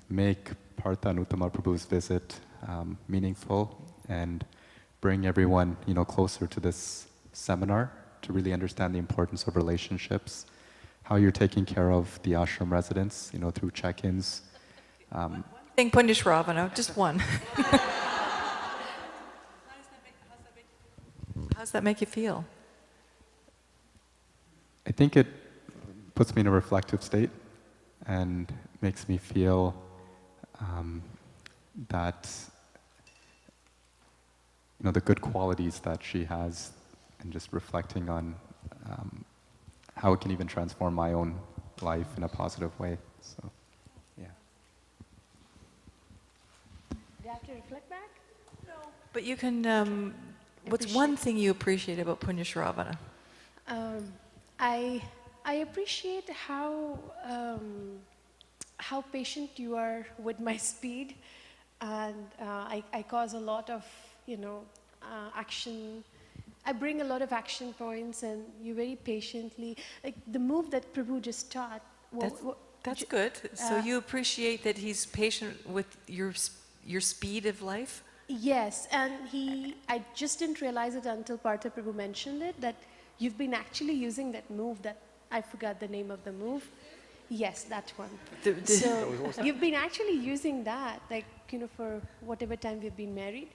make Partha and Uttama Prabhu's visit meaningful and bring everyone, closer to this seminar to really understand the importance of relationships, how you're taking care of the ashram residents, through check-ins. Think Punyashravana, just one. How does that make you feel? I think it puts me in a reflective state and makes me feel that the good qualities that she has, and just reflecting on how it can even transform my own life in a positive way. So, yeah. Do you have to reflect back? No. But you can, what's one thing you appreciate about Punyashravana? I appreciate how patient you are with my speed, and I cause a lot of action. I bring a lot of action points, and you very patiently, like the move that Prabhu just taught. That's good. So you appreciate that he's patient with your speed of life? Yes, and I just didn't realize it until Partha Prabhu mentioned it, that you've been actually using that move that, I forgot the name of the move. Yes, that one. So you've been actually using that, like, for whatever time we've been married.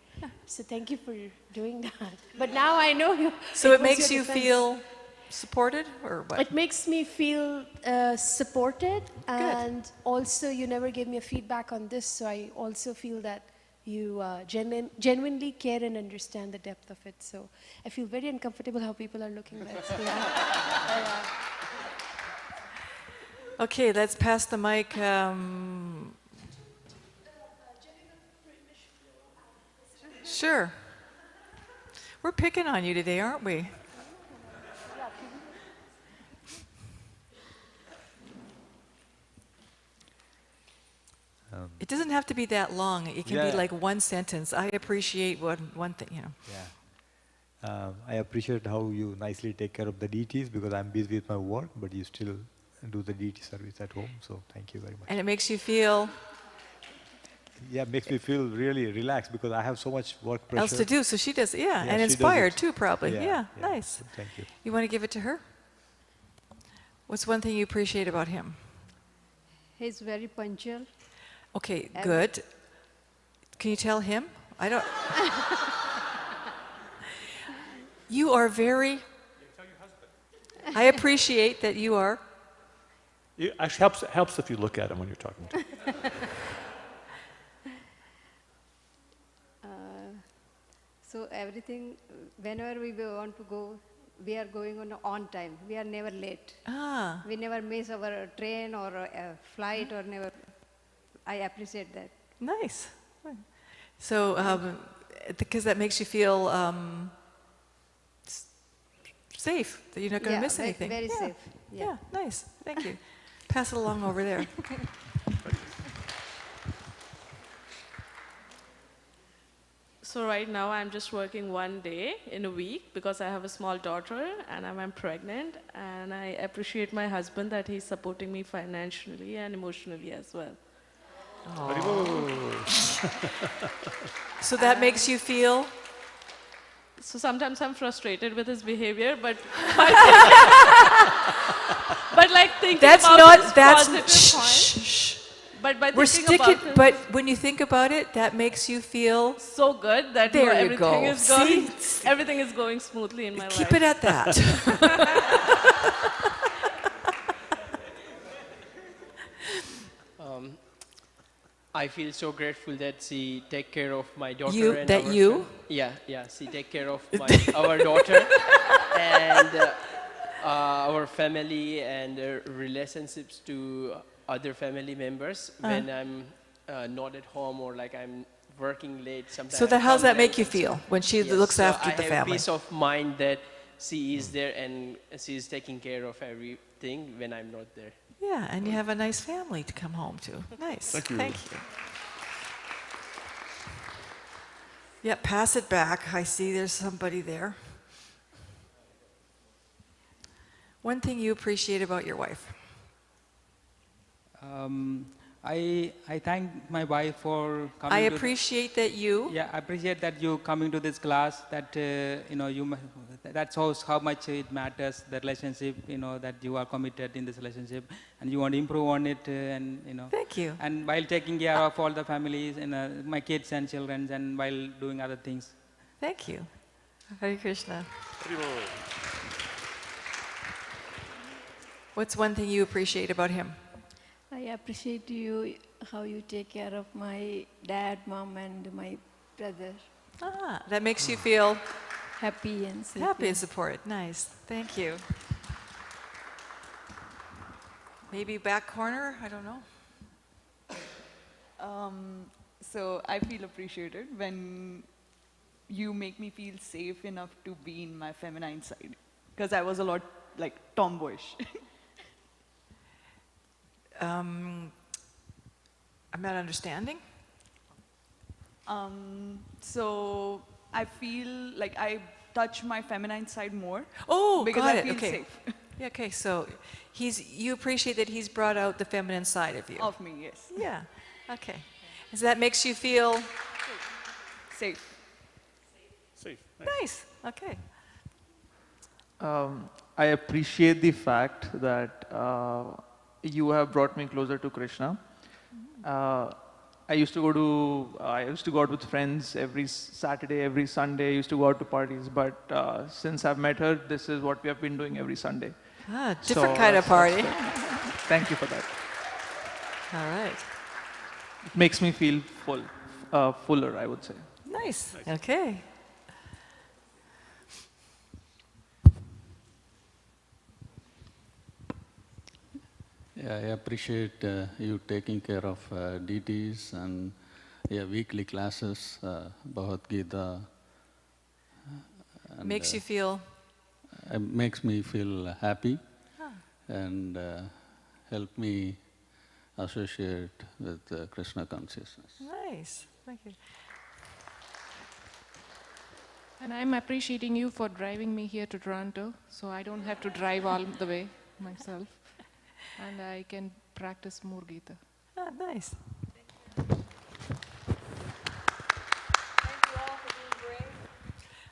So thank you for doing that. But now I know you. So it makes you feel supported, or what? It makes me feel supported, and also you never gave me a feedback on this, so I also feel that you genuinely care and understand the depth of it. So I feel very uncomfortable how people are looking at it. Yeah. Okay, let's pass the mic. Sure. We're picking on you today, aren't we? It doesn't have to be that long. It can be like one sentence. I appreciate one thing, Yeah. I appreciate how you nicely take care of the deities, because I'm busy with my work, but you still do the deity service at home. So thank you very much. And it makes you feel... Yeah, it makes me feel really relaxed, because I have so much work pressure. Else to do, so she does, Yeah, and she inspired does it. too, probably. Yeah, Nice. Thank you. You want to give it to her? What's one thing you appreciate about him? He's very punctual. Okay, good. Can you tell him? I don't... You are very... I appreciate that you are... It actually helps if you look at him when you're talking to him. So everything, whenever we want to go, we are going on time. We are never late. Ah. We never miss our train or a flight or never. I appreciate that. Nice. So, because that makes you feel safe, that you're not going to miss anything. Very safe. Yeah, nice. Thank you. Pass it along over there. So right now I'm just working one day in a week because I have a small daughter and I'm pregnant, and I appreciate my husband that he's supporting me financially and emotionally as well. So that makes you feel? So sometimes I'm frustrated with his behavior, but like thinking about his positive points. But by thinking about him, but when you think about it, that makes you feel so good that there you everything go. is going, everything is going smoothly in my life. Keep it at that. I feel so grateful that she take care of my daughter. You, and that our you? Yeah, she take care of our daughter and our family and relationships to other family members when I'm not at home or like I'm working late. Sometimes. So how does that make you feel when she looks after the I have family? peace of mind that she is there and she is taking care of everything when I'm not there. Yeah, and you have a nice family to come home to. Nice. Thank you. Thank you. Yeah, pass it back. I see there's somebody there. One thing you appreciate about your wife? I thank my wife for coming. I appreciate that you. Yeah, I appreciate that you coming to this class. That that shows how much it matters, the relationship. That you are committed in this relationship, and you want to improve on it. Thank you. And while taking care of all the families and my kids and children, and while doing other things. Thank you. Hare Krishna. What's one thing you appreciate about him? I appreciate you, how you take care of my dad, mom, and my brother. Ah, that makes you feel happy and safe. happy and supported. Nice. Thank you. Maybe back corner? I don't know. So I feel appreciated when you make me feel safe enough to be in my feminine side, because I was a lot like tomboyish. I'm not understanding. So I feel like I touch my feminine side more. Oh, because got I it. feel Okay. safe. Yeah, okay, so you appreciate that he's brought out the feminine side of you. Of me, yes. Yeah, okay. So that makes you feel safe. Safe. Nice. Okay. I appreciate the fact that you have brought me closer to Krishna. I used to go out with friends every Saturday, every Sunday. I used to go out to parties, but since I've met her, this is what we have been doing every Sunday. Different kind of party. Thank you for that. All right. It makes me feel fuller, I would say. Nice. Okay. Yeah, I appreciate you taking care of DTs and weekly classes, Bhagavad Gita. Makes you feel? It makes me feel happy and help me associate with Krishna consciousness. Nice. Thank you. And I'm appreciating you for driving me here to Toronto, so I don't have to drive all the way myself. And I can practice more Gita. Nice.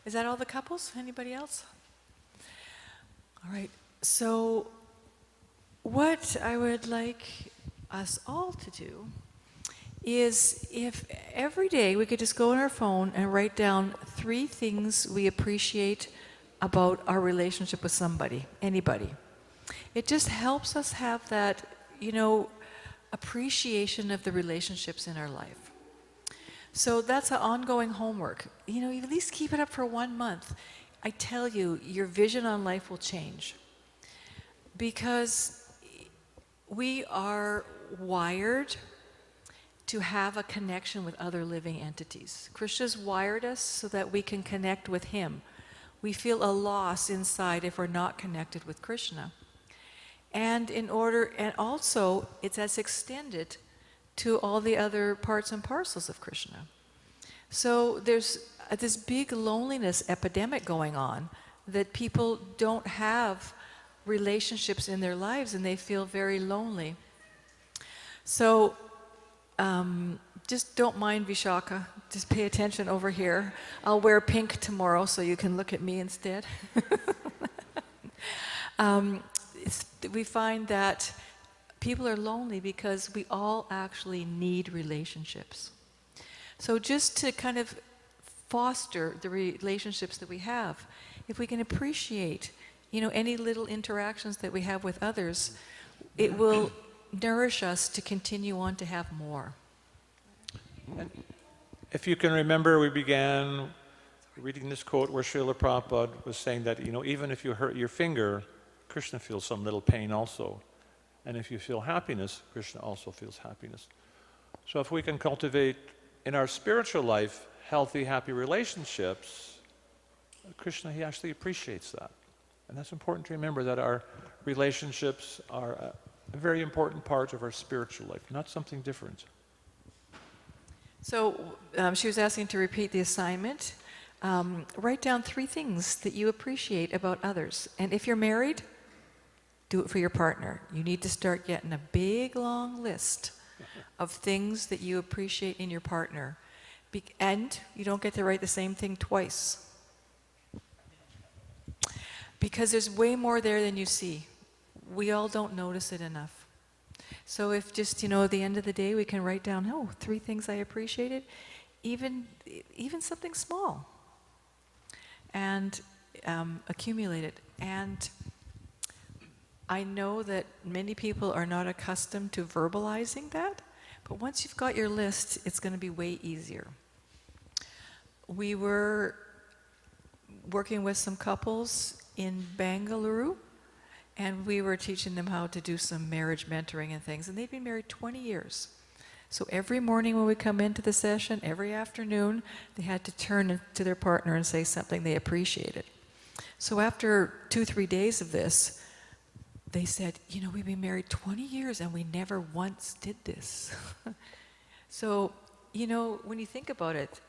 Is that all the couples? Anybody else? All right. So what I would like us all to do is if every day we could just go on our phone and write down 3 things we appreciate about our relationship with somebody, anybody. It just helps us have that, appreciation of the relationships in our life. So that's an ongoing homework. You at least keep it up for 1 month. I tell you, your vision on life will change. Because we are wired to have a connection with other living entities. Krishna's wired us so that we can connect with him. We feel a loss inside if we're not connected with Krishna. And also, it's as extended to all the other parts and parcels of Krishna. So there's this big loneliness epidemic going on, that people don't have relationships in their lives and they feel very lonely. So just don't mind Vishaka, just pay attention over here. I'll wear pink tomorrow so you can look at me instead. We find that people are lonely because we all actually need relationships. So just to kind of foster the relationships that we have, if we can appreciate, any little interactions that we have with others, it will nourish us to continue on to have more. And if you can remember, we began reading this quote where Srila Prabhupada was saying that, even if you hurt your finger, Krishna feels some little pain also. And if you feel happiness, Krishna also feels happiness. So if we can cultivate in our spiritual life healthy, happy relationships, Krishna, he actually appreciates that. And that's important to remember, that our relationships are a very important part of our spiritual life, not something different. So she was asking to repeat the assignment. Write down 3 things that you appreciate about others. And if you're married, do it for your partner. You need to start getting a big, long list of things that you appreciate in your partner. And you don't get to write the same thing twice. Because there's way more there than you see. We all don't notice it enough. So if just, at the end of the day, we can write down, 3 things I appreciated, even something small, and accumulate it. And I know that many people are not accustomed to verbalizing that, but once you've got your list, it's going to be way easier. We were working with some couples in Bangalore, and we were teaching them how to do some marriage mentoring and things, and they've been married 20 years. So every morning when we come into the session, every afternoon, they had to turn to their partner and say something they appreciated. So after 2-3 days of this, they said, we've been married 20 years and we never once did this. So, when you think about it,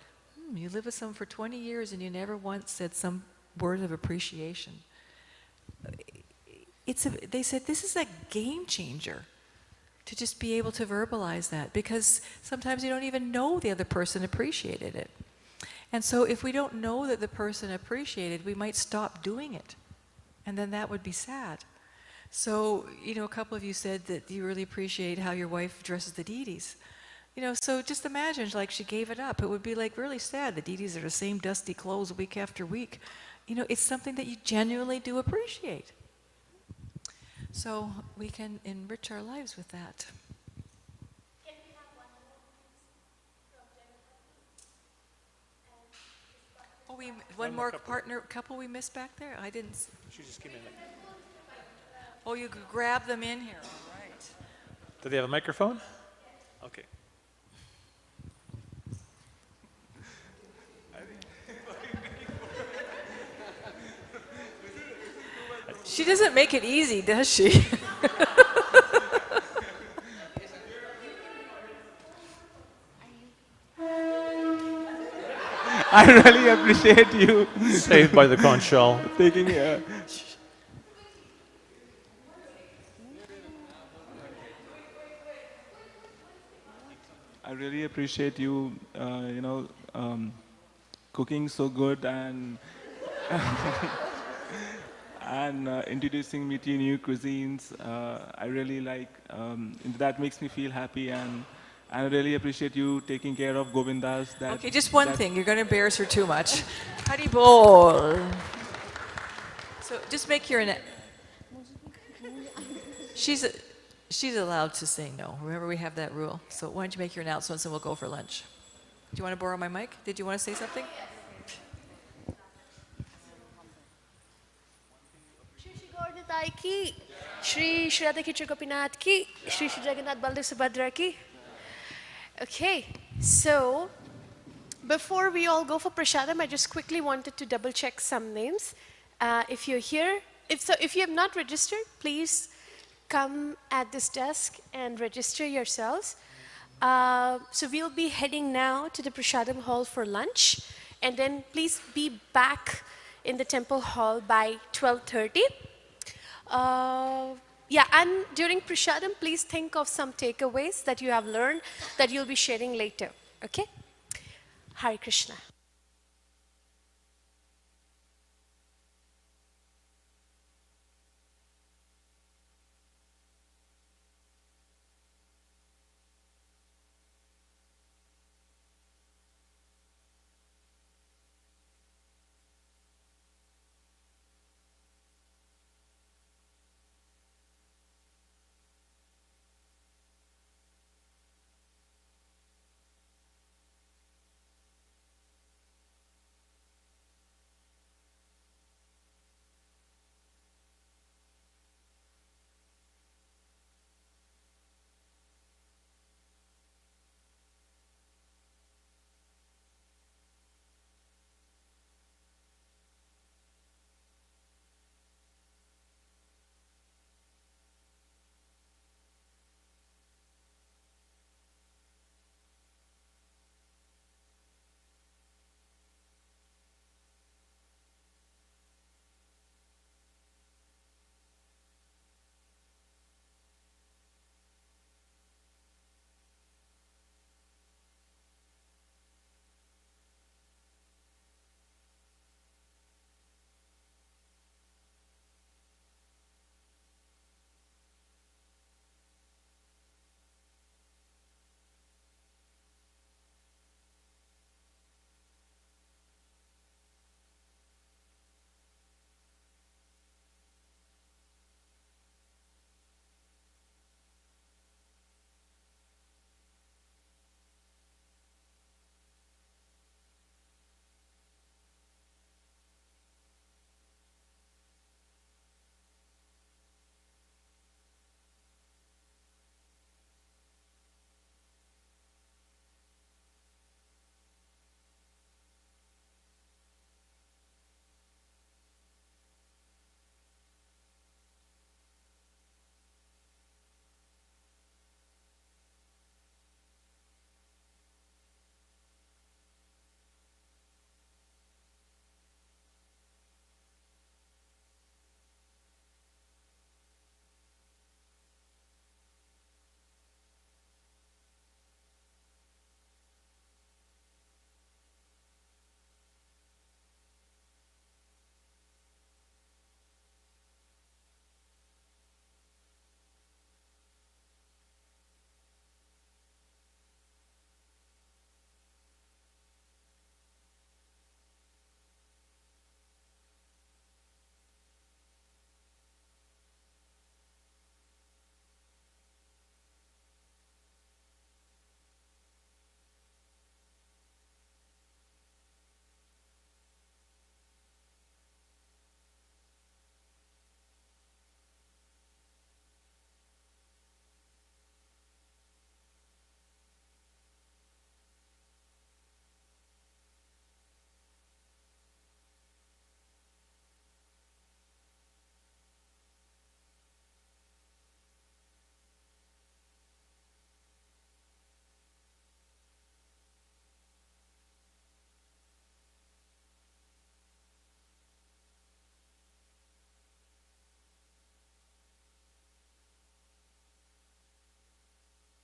you live with someone for 20 years and you never once said some word of appreciation. They said, this is a game changer to just be able to verbalize that, because sometimes you don't even know the other person appreciated it. And so if we don't know that the person appreciated, we might stop doing it. And then that would be sad. So, a couple of you said that you really appreciate how your wife dresses the deities. So just imagine, like, she gave it up. It would be like really sad. The deities are the same dusty clothes week after week. It's something that you genuinely do appreciate. So we can enrich our lives with that. Oh, one more couple we missed back there? I didn't. She just came in. Oh, you could grab them in here. All right. Do they have a microphone? Okay. She doesn't make it easy, does she? I really appreciate you. Saved by the conch shell. Taking I really appreciate you, cooking so good and and introducing me to new cuisines. I really like, that makes me feel happy, and I really appreciate you taking care of Govindas. Okay, just one thing. You're going to embarrass her too much. Hari bol. So just make your... She's allowed to say no. Remember, we have that rule. So why don't you make your announcements and we'll go for lunch. Do you want to borrow my mic? Did you want to say something? Sai ki, Shri Radha Kichar Gopinath ki, Shri Shri Jagannath Baldev Subhadra ki. Okay, so before we all go for prasadam, I just quickly wanted to double check some names. If you're here, if you have not registered, please come at this desk and register yourselves. So we'll be heading now to the prasadam hall for lunch, and then please be back in the temple hall by 12:30. Yeah, and during prasadam, please think of some takeaways that you have learned that you'll be sharing later. Okay? Hare Krishna.